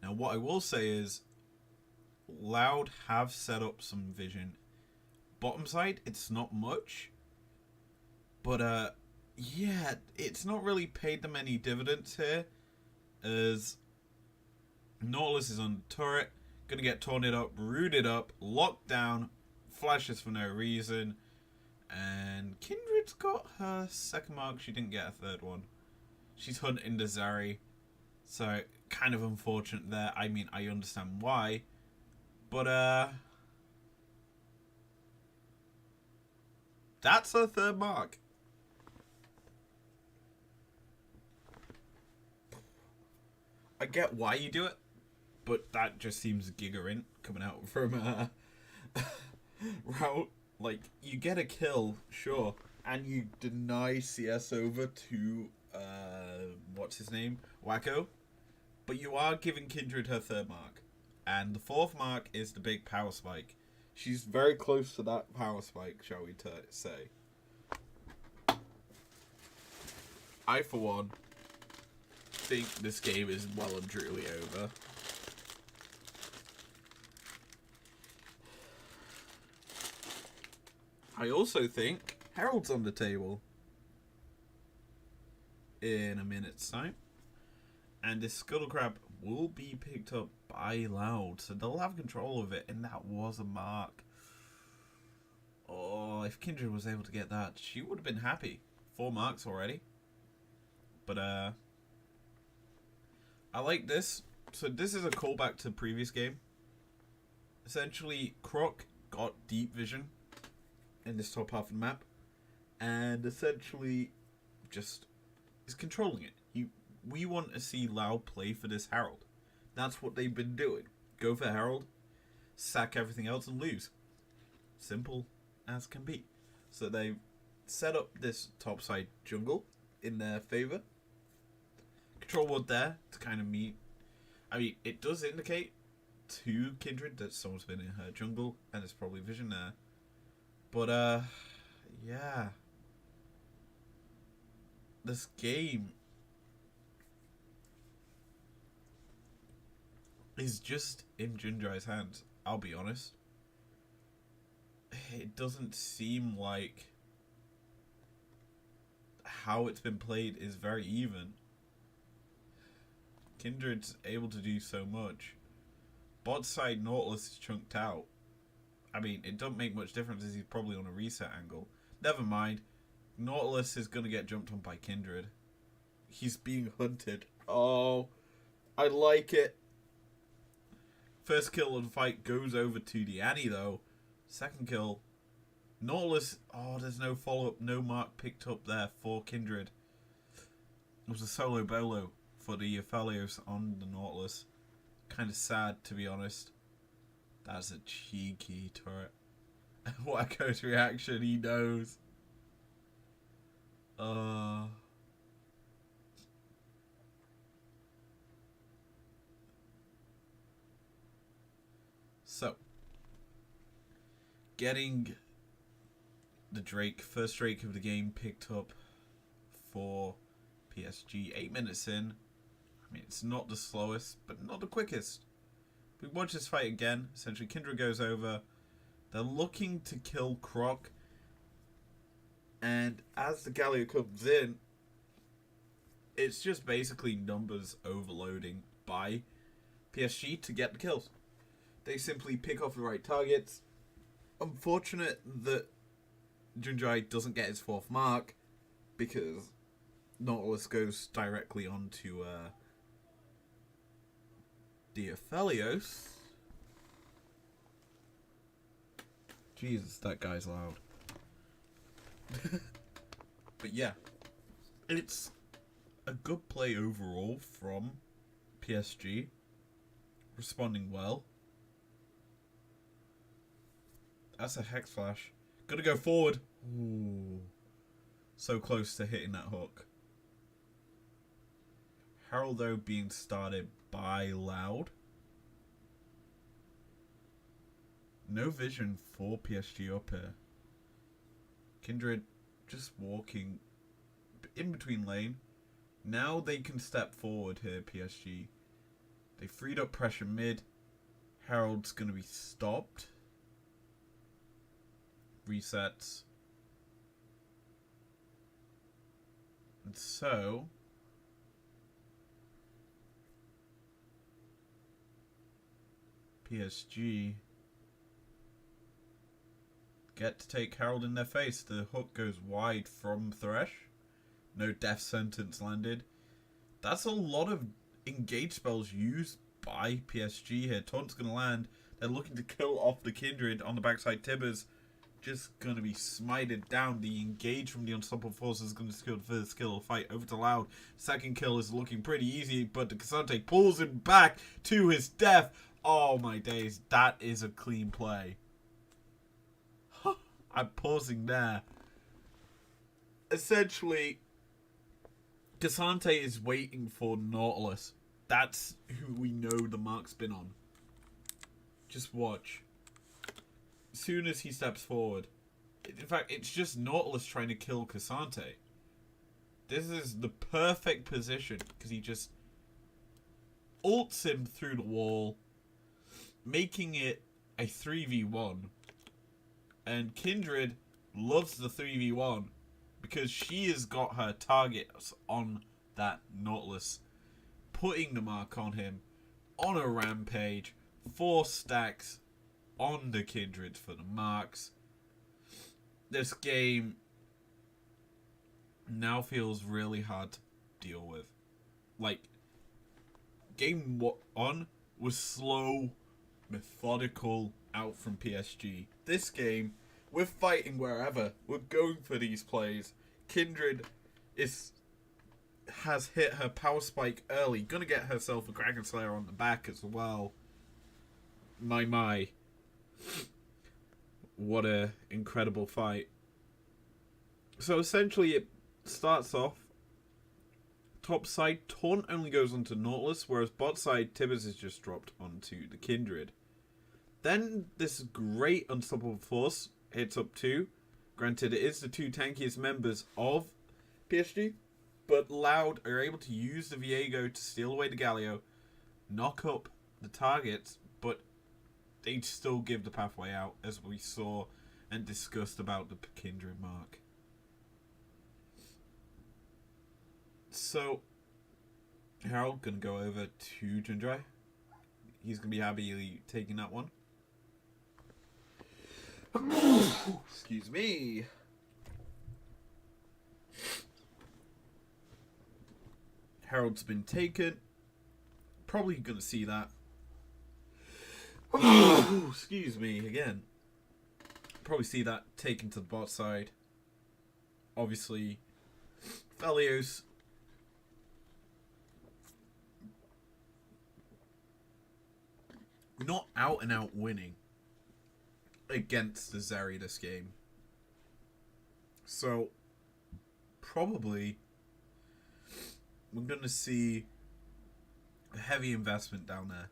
Now what I will say is Loud have set up some vision. Bottom side, it's not much. But yeah, it's not really paid them any dividends here, as Nautilus is on the turret, gonna get taunted up, rooted up, locked down, flashes for no reason, and Kindred's got her second mark. She didn't get a third one. She's hunting the Zari, so kind of unfortunate there. I mean, I understand why, but that's her third mark. I get why you do it, but that just seems gigarant coming out from route. Like, you get a kill, sure, and you deny CS over to what's his name, Wacko, but you are giving Kindred her third mark, and the fourth mark is the big power spike. She's very close to that power spike, shall we say. I, for one, think this game is well and truly over. I also think Herald's on the table in a minute's time, and this Scuttle Crab will be picked up by Loud, so they'll have control of it, and that was a mark. Oh, if Kindred was able to get that, she would have been happy. 4 marks already. But I like this. So this is a callback to the previous game. Essentially, Croc got deep vision in this top half of the map, and essentially just is controlling it. He we want to see Loud play for this Herald. That's what they've been doing. Go for Herald, sack everything else, and lose. Simple as can be. So they set up this topside jungle in their favour. Control ward there to kind of meet. I mean, it does indicate to Kindred that someone's been in her jungle, and there's probably vision there. But, yeah. This game is just in Junjai's hands, I'll be honest. It doesn't seem like how it's been played is very even. Kindred's able to do so much. Bot side Nautilus is chunked out. I mean, it doesn't make much difference as he's probably on a reset angle. Never mind. Nautilus is going to get jumped on by Kindred. He's being hunted. Oh, I like it. First kill of the fight goes over to the Annie, though. Second kill. Nautilus. Oh, there's no follow-up. No mark picked up there for Kindred. It was a solo bolo for the Aphelios on the Nautilus. Kind of sad, to be honest. That's a cheeky turret. Wacko's reaction, he knows. So, getting the first Drake of the game picked up for PSG 8 minutes in. I mean, it's not the slowest, but not the quickest. We watch this fight again. Essentially, Kindred goes over. They're looking to kill Croc. And as the Galio comes in, it's just basically numbers overloading by PSG to get the kills. They simply pick off the right targets. Unfortunate that Junjai doesn't get his 4th mark because Nautilus goes directly onto the Aphelios. Jesus, that guy's loud. But yeah, it's a good play overall from PSG. Responding well. That's a Hex Flash. Gotta go forward. Ooh. So close to hitting that hook. Herald, though, being started by Loud. No vision for PSG up here. Kindred just walking in between lane. Now they can step forward here, PSG. They freed up pressure mid. Herald's going to be stopped. Resets. And so PSG get to take Herald in their face. The hook goes wide from Thresh. No death sentence landed. That's a lot of engage spells used by PSG here. Taunt's going to land. They're looking to kill off the Kindred on the backside. Tibbers just going to be smited down. The engage from the Unstoppable Force is going to secure the first kill of the fight. Over to Loud. Second kill is looking pretty easy, but the Cassante pulls him back to his death. Oh my days. That is a clean play. I'm pausing there. Essentially, Cassante is waiting for Nautilus. That's who we know the mark's been on. Just watch. As soon as he steps forward. In fact, it's just Nautilus trying to kill Cassante. This is the perfect position because he just ults him through the wall, making it a 3v1. And Kindred loves the 3v1 because she has got her targets on that Nautilus, putting the mark on him on a rampage. 4 stacks on the Kindred for the marks. This game now feels really hard to deal with. Like, game 1 was slow, methodical out from PSG. This game, we're fighting wherever. We're going for these plays. Kindred is has hit her power spike early. Gonna get herself a Kraken Slayer on the back as well. My. What a incredible fight. So essentially it starts off top side, Taunt only goes onto Nautilus, whereas bot side, Tibbers is just dropped onto the Kindred. Then this great Unstoppable Force hits up too. Granted, it is the two tankiest members of PSG, but Loud are able to use the Viego to steal away the Galio, knock up the targets, but they still give the pathway out, as we saw and discussed about the Kindred mark. So, Harold gonna go over to Jundrai. He's gonna be happily taking that one. Excuse me. Harold's been taken. Probably gonna see that. Excuse me again. Probably see that taken to the bot side. Obviously, Felios not out and out winning against the Zeri this game. So, probably we're going to see a heavy investment down there.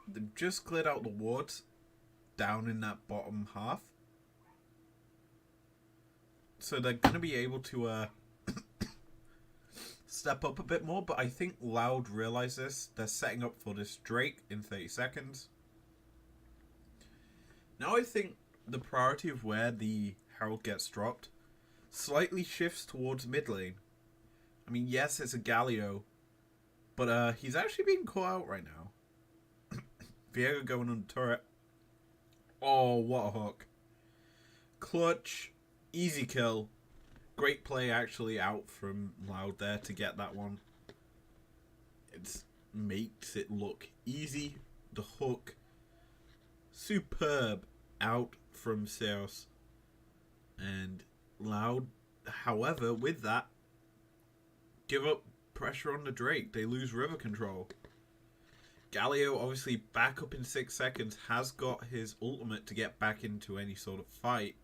They've just cleared out the wards down in that bottom half. So they're going to be able to step up a bit more, but I think Loud realize this. They're setting up for this Drake in 30 seconds. Now I think the priority of where the Herald gets dropped slightly shifts towards mid lane. I mean, yes, it's a Galio, but he's actually being caught out right now. Viego going on the turret. Oh, what a hook. Clutch. Easy kill. Great play actually out from Loud there to get that one. It makes it look easy. The hook. Superb out from Seos. And Loud, however, with that, give up pressure on the Drake. They lose river control. Galio, obviously back up in 6 seconds, has got his ultimate to get back into any sort of fight.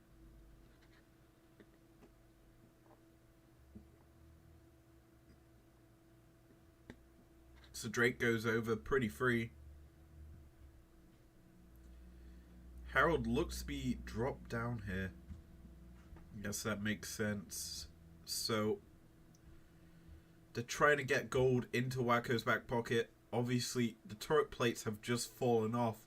So Drake goes over pretty free. Harold looks to be dropped down here. Guess that makes sense. So they're trying to get gold into Wacko's back pocket. Obviously, the turret plates have just fallen off.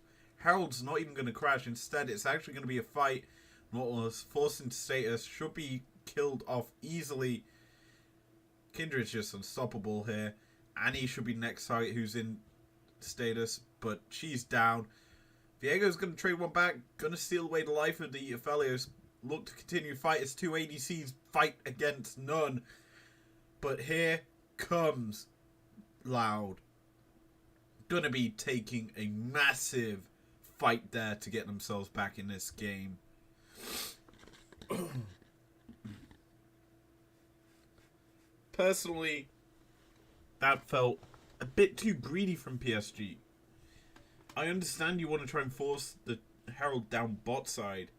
Harold's not even going to crash. Instead, it's actually going to be a fight. Nautilus forced into status. Should be killed off easily. Kindred's just unstoppable here. Annie should be next target who's in status, but she's down. Viego's going to trade one back. Going to steal away the life of the Aphelios. Look to continue fight as two ADCs fight against none. But here comes Loud. Going to be taking a massive fight there to get themselves back in this game. Personally, that felt a bit too greedy from PSG. I understand you want to try and force the Herald down bot side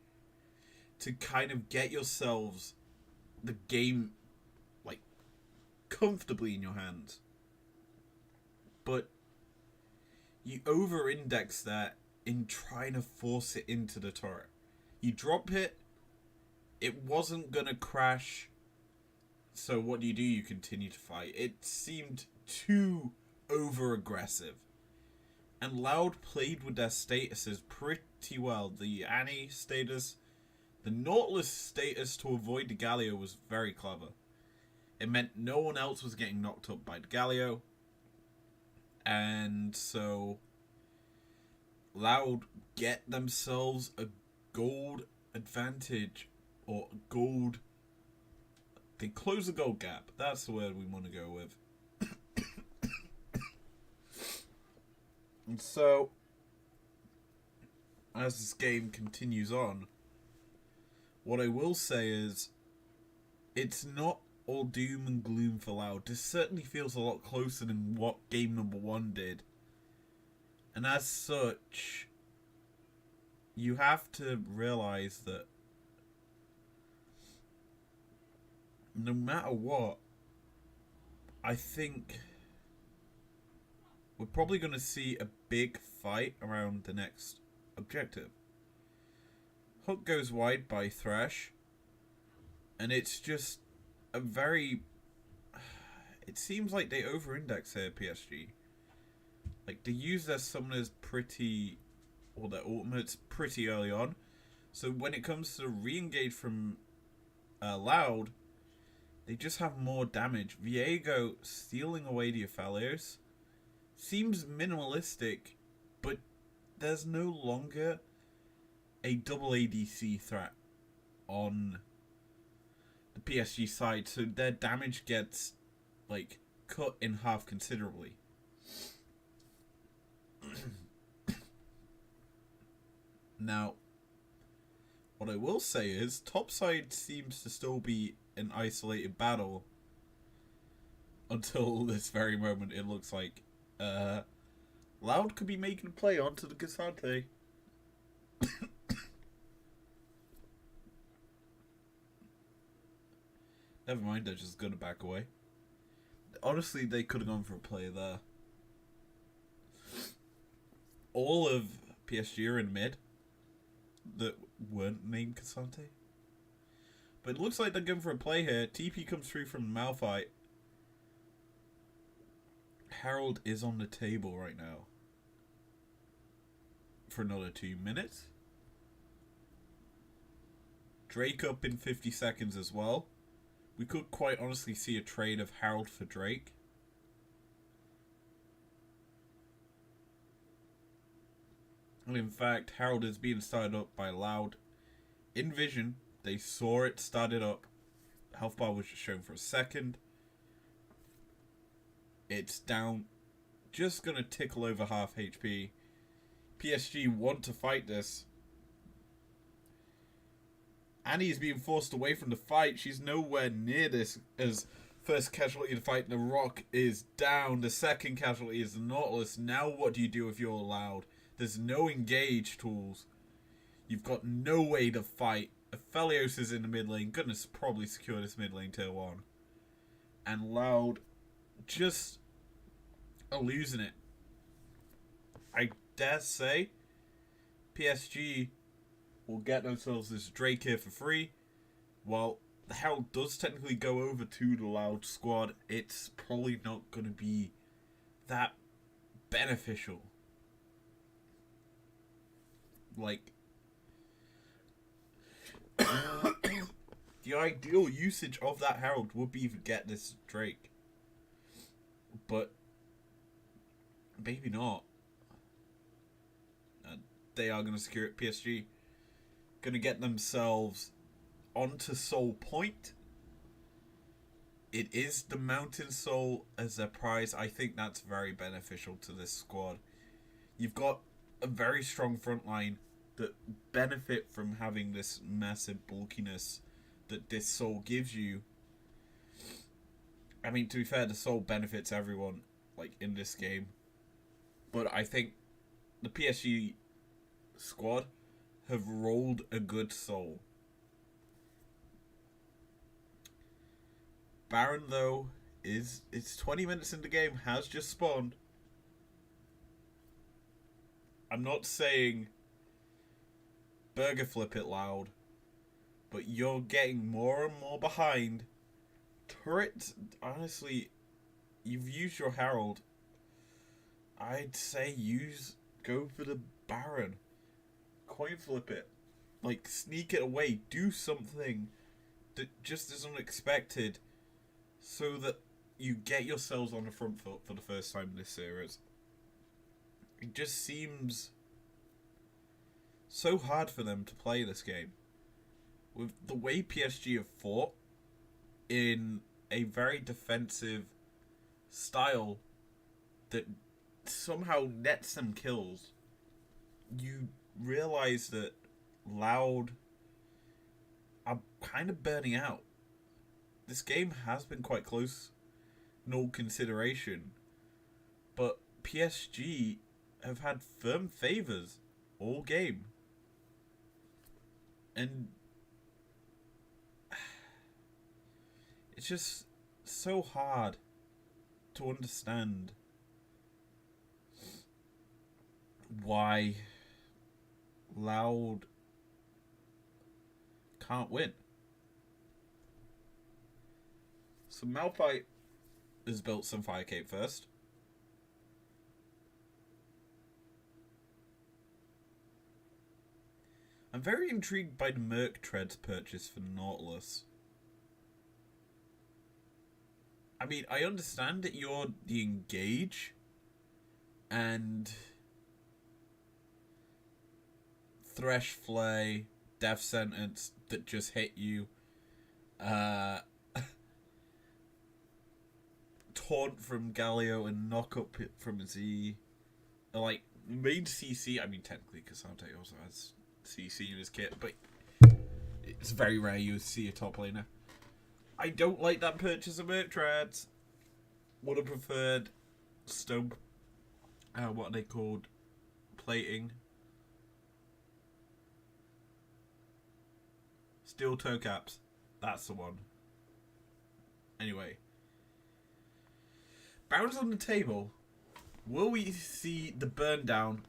to kind of get yourselves the game like comfortably in your hands. But you over-index that in trying to force it into the turret. You drop it, it wasn't going to crash, so what do? You continue to fight. It seemed too over-aggressive. And Loud played with their statuses pretty well. The Annie status, the Nautilus status to avoid the Galio was very clever. It meant no one else was getting knocked up by the Galio. And so Loud get themselves a gold advantage, or gold. They close the gold gap. That's the word we want to go with. And so, as this game continues on, What I will say is, it's not all doom and gloom for Loud. This certainly feels a lot closer than what game number 1 did. And as such, you have to realize that no matter what, I think we're probably going to see a big fight around the next objective. Hook goes wide by Thresh, and it's just a very... It seems like they over-index here, PSG. Like, they use their summoners pretty... or their ultimates pretty early on. So when it comes to re-engage from Loud, they just have more damage. Viego stealing away the Aphelios seems minimalistic, but there's no longer a double ADC threat on the PSG side, so their damage gets like cut in half considerably. Now, what I will say is, topside seems to still be an isolated battle until this very moment. It looks like Loud could be making a play onto the Cassante. Never mind, they're just gonna back away. Honestly, they could have gone for a play there. All of PSG are in mid that weren't named Cassante. But it looks like they're going for a play here. TP comes through from Malphite. Herald is on the table right now for another 2 minutes. Drake up in 50 seconds as well. We could quite honestly see a trade of Herald for Drake. And in fact, Herald is being started up by Loud. In vision, they saw it started up. Health bar was just shown for a second. It's down. Just going to tickle over half HP. PSG want to fight this. Annie's being forced away from the fight. She's nowhere near this as first casualty of the fight. The Rock is down. The second casualty is the Nautilus. Now what do you do if you're Loud? There's no engage tools. You've got no way to fight. Aphelios is in the mid lane. Goodness, probably secure this mid lane tier 1. And Loud just are losing it. I dare say PSG will get themselves this Drake here for free. While the Herald does technically go over to the Loud squad, it's probably not going to be that beneficial. Like, the ideal usage of that Herald would be to get this Drake. But maybe not. They are going to secure it. PSG going to get themselves onto Soul Point. It is the Mountain Soul as their prize. I think that's very beneficial to this squad. You've got a very strong front line that benefit from having this massive bulkiness that this soul gives you. I mean, to be fair, the soul benefits everyone, like, in this game. But I think the PSG squad have rolled a good soul. Baron, though, it's 20 minutes in the game, has just spawned. I'm not saying burger flip it Loud, but you're getting more and more behind. Turret, honestly, you've used your Herald. I'd say go for the Baron. Coin flip it. Like, sneak it away. Do something that just is unexpected so that you get yourselves on the front foot for the first time in this series. It just seems so hard for them to play this game. With the way PSG have fought in a very defensive style that somehow nets them kills, you realize that Loud I'm kind of burning out. This game has been quite close, no consideration, but PSG have had firm favours all game. And it's just so hard to understand why Loud can't win. So Malphite has built some Firecape first. I'm very intrigued by the Merc Treads purchase for Nautilus. I mean, I understand that you're the Engage and Thresh Flay, Death Sentence that just hit you. Taunt from Galio and Knock Up from Z. Like, main CC, I mean, technically Cassante also has CC in his kit, but it's very rare you see a top laner. I don't like that purchase of Merc Treads. Would have preferred stone. What are they called? Plating. Steel toe caps. That's the one. Anyway. Barons on the table. Will we see the burn down?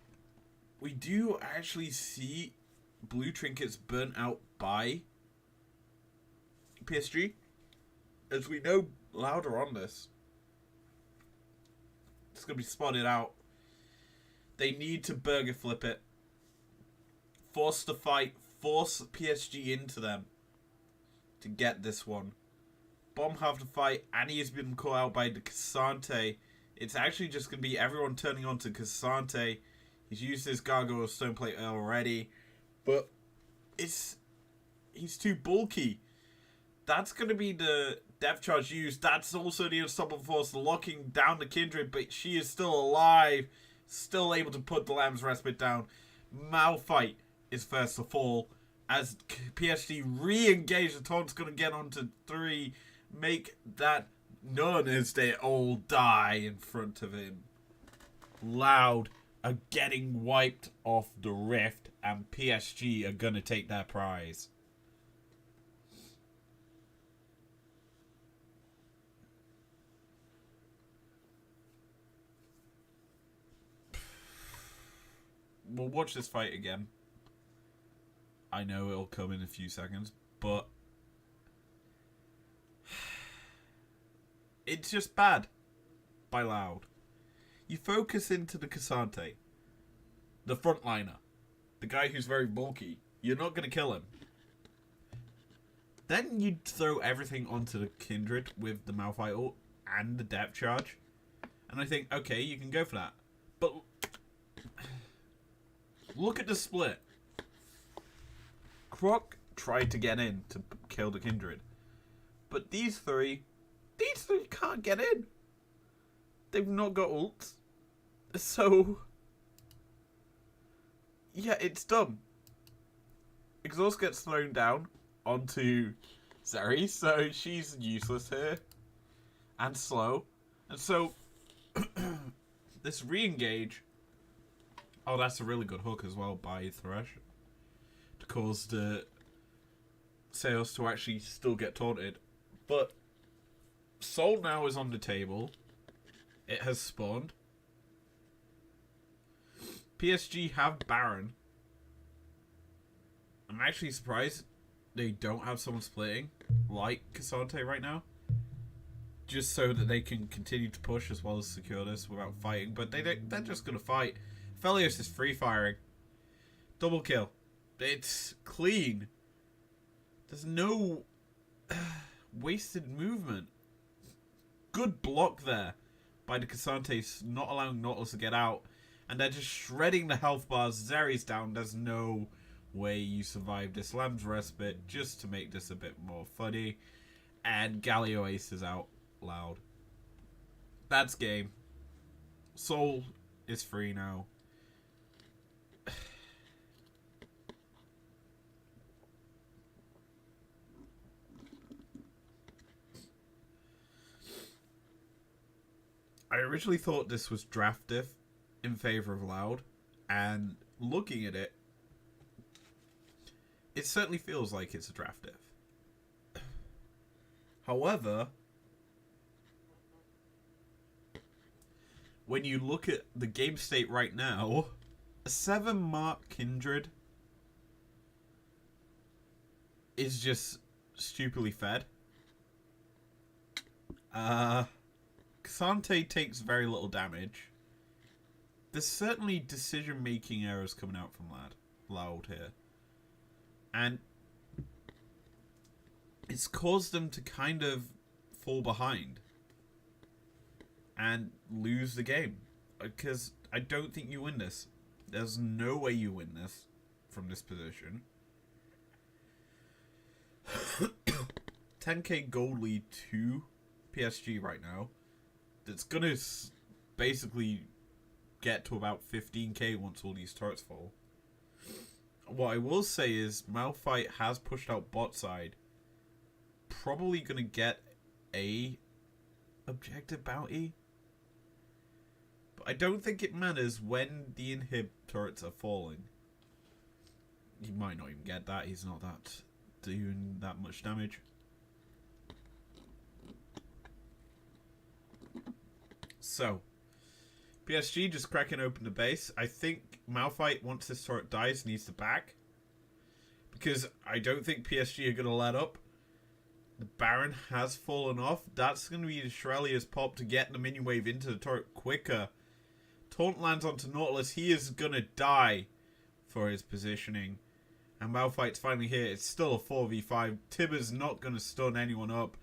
We do actually see blue trinkets burnt out by PSG. As we know, Louder on this. It's going to be spotted out. They need to burger flip it. Force the fight. Force PSG into them. To get this one. Bomb have to fight. Annie has been caught out by the Cassante. It's actually just going to be everyone turning on to Cassante. He's used his Gargoyle Stoneplate already. But he's too bulky. That's going to be the depth charge used. That's also the Unstoppable Force locking down the Kindred. But she is still alive. Still able to put the Lamb's Respite down. Malphite is first to fall. As PSG re-engage, the taunt's going to get onto 3. Make that known as they all die in front of him. Loud are getting wiped off the rift, and PSG are going to take their prize. We'll watch this fight again. I know it'll come in a few seconds, but it's just bad by Loud. You focus into the Cassante, the frontliner, the guy who's very bulky. You're not going to kill him. Then you throw everything onto the Kindred with the Malphite ult and the depth charge. And I think, okay, you can go for that. But look at the split. Croc tried to get in to kill the Kindred. But these three can't get in. They've not got ults. So, yeah, it's dumb. Exhaust gets thrown down onto Zeri, so she's useless here. And slow. And so, this re-engage. Oh, that's a really good hook as well by Thresh. To cause the Sales to actually still get taunted. But Soul now is on the table. It has spawned. PSG have Baron. I'm actually surprised they don't have someone splitting like Cassante right now. Just so that they can continue to push as well as secure this without fighting. But they're just going to fight. Felios is free firing. Double kill. It's clean. There's no wasted movement. Good block there by the Cassantes, not allowing Nautilus to get out. And they're just shredding the health bars. Zeri's down. There's no way you survive this Lamb's Respite, just to make this a bit more funny. And Galio Ace is out Loud. That's game. Soul is free now. I originally thought this was draft diff in favor of Loud, and looking at it, it certainly feels like it's a draft diff. However, when you look at the game state right now, a 7 mark Kindred is just stupidly fed. Xante takes very little damage. There's certainly decision-making errors coming out from Loud here. And it's caused them to kind of fall behind and lose the game. Because I don't think you win this. There's no way you win this from this position. 10k gold lead to PSG right now. That's going to basically get to about 15k once all these turrets fall. What I will say is Malphite has pushed out bot side. Probably going to get a objective bounty. But I don't think it matters when the inhib turrets are falling. He might not even get that. He's not doing that much damage. So, PSG just cracking open the base. I think Malphite, once this turret dies, needs to back. Because I don't think PSG are going to let up. The Baron has fallen off. That's going to be the Shurelya's pop to get the minion wave into the turret quicker. Taunt lands onto Nautilus. He is going to die for his positioning. And Malphite's finally here. It's still a 4v5. Tibber's not going to stun anyone up.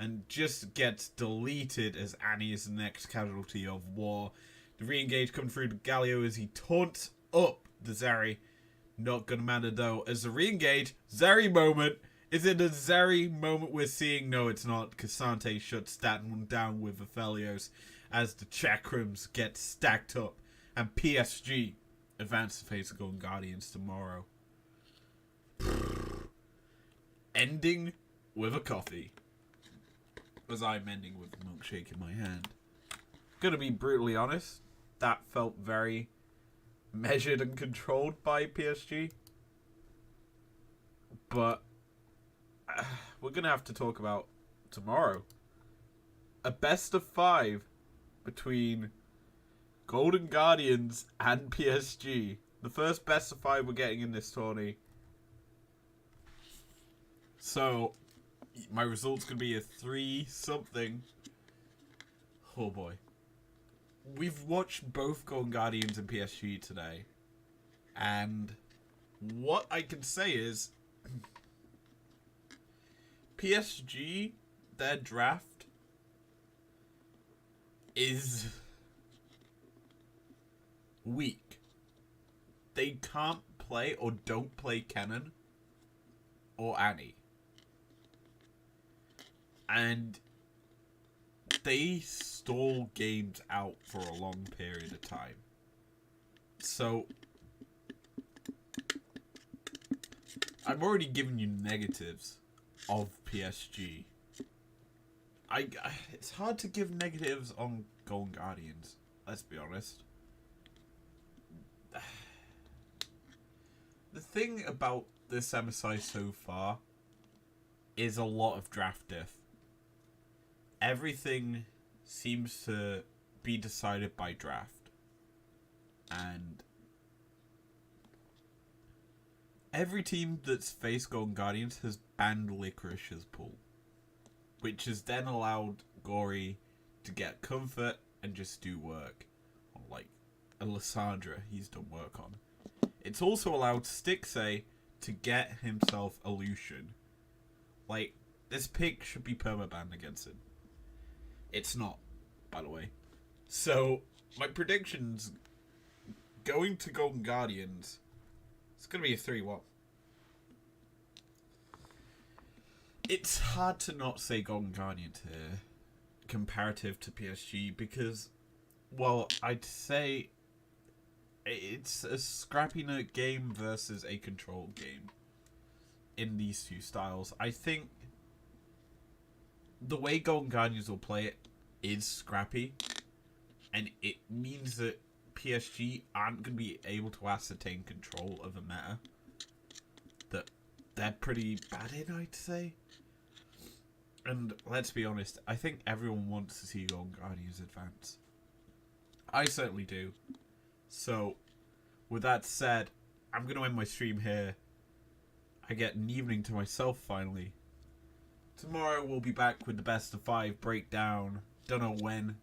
And just gets deleted as Annie is the next casualty of war. The re-engage coming through the Galio as he taunts up the Zeri. Not going to matter though. As the re-engage, Zeri moment. Is it a Zeri moment we're seeing? No, it's not. Xante shuts that one down with Aphelios as the Chakrams get stacked up. And PSG advance to face the Golden Guardians tomorrow. Ending with a coffee. As I'm ending with a milkshake in my hand. Gonna be brutally honest, that felt very measured and controlled by PSG. But we're gonna have to talk about tomorrow. A best of 5 between Golden Guardians and PSG. The first best of 5 we're getting in this tourney. So my result's going to be a 3-something. Oh boy. We've watched both Golden Guardians and PSG today. And what I can say is PSG, their draft is weak. They can't play or don't play Kennen or Annie. And they stall games out for a long period of time. So, I'm already giving you negatives of PSG. It's hard to give negatives on Golden Guardians, let's be honest. The thing about this MSI so far is a lot of draft diff. Everything seems to be decided by draft. And every team that's faced Golden Guardians has banned Licorice's pool. Which has then allowed Gory to get comfort and just do work. Like Alessandra, he's done work on. It's also allowed Stixay to get himself a Lucian. Like, this pick should be permabanned against him. It's not, by the way. So, my predictions going to Golden Guardians, it's going to be a 3-1. It's hard to not say Golden Guardians here, comparative to PSG, because, well, I'd say it's a scrappy note game versus a controlled game in these two styles. I think the way Golden Guardians will play it is scrappy, And it means that PSG aren't going to be able to ascertain control of a meta that they're pretty bad in, I'd say. And let's be honest, I think everyone wants to see Young Guardians advance. I certainly do. So, with that said, I'm going to end my stream here. I get an evening to myself finally. Tomorrow we'll be back with the best of 5 breakdown. Don't know when.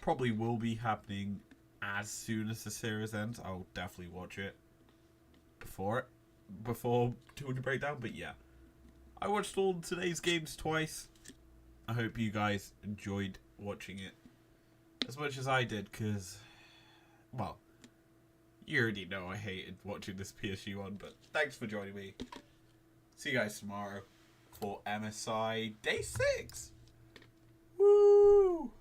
Probably will be happening as soon as the series ends. I'll definitely watch it before doing the breakdown. But yeah, I watched all today's games twice. I hope you guys enjoyed watching it as much as I did, because, well, you already know I hated watching this PSG one, but thanks for joining me. See you guys tomorrow for MSI Day 6. Woo!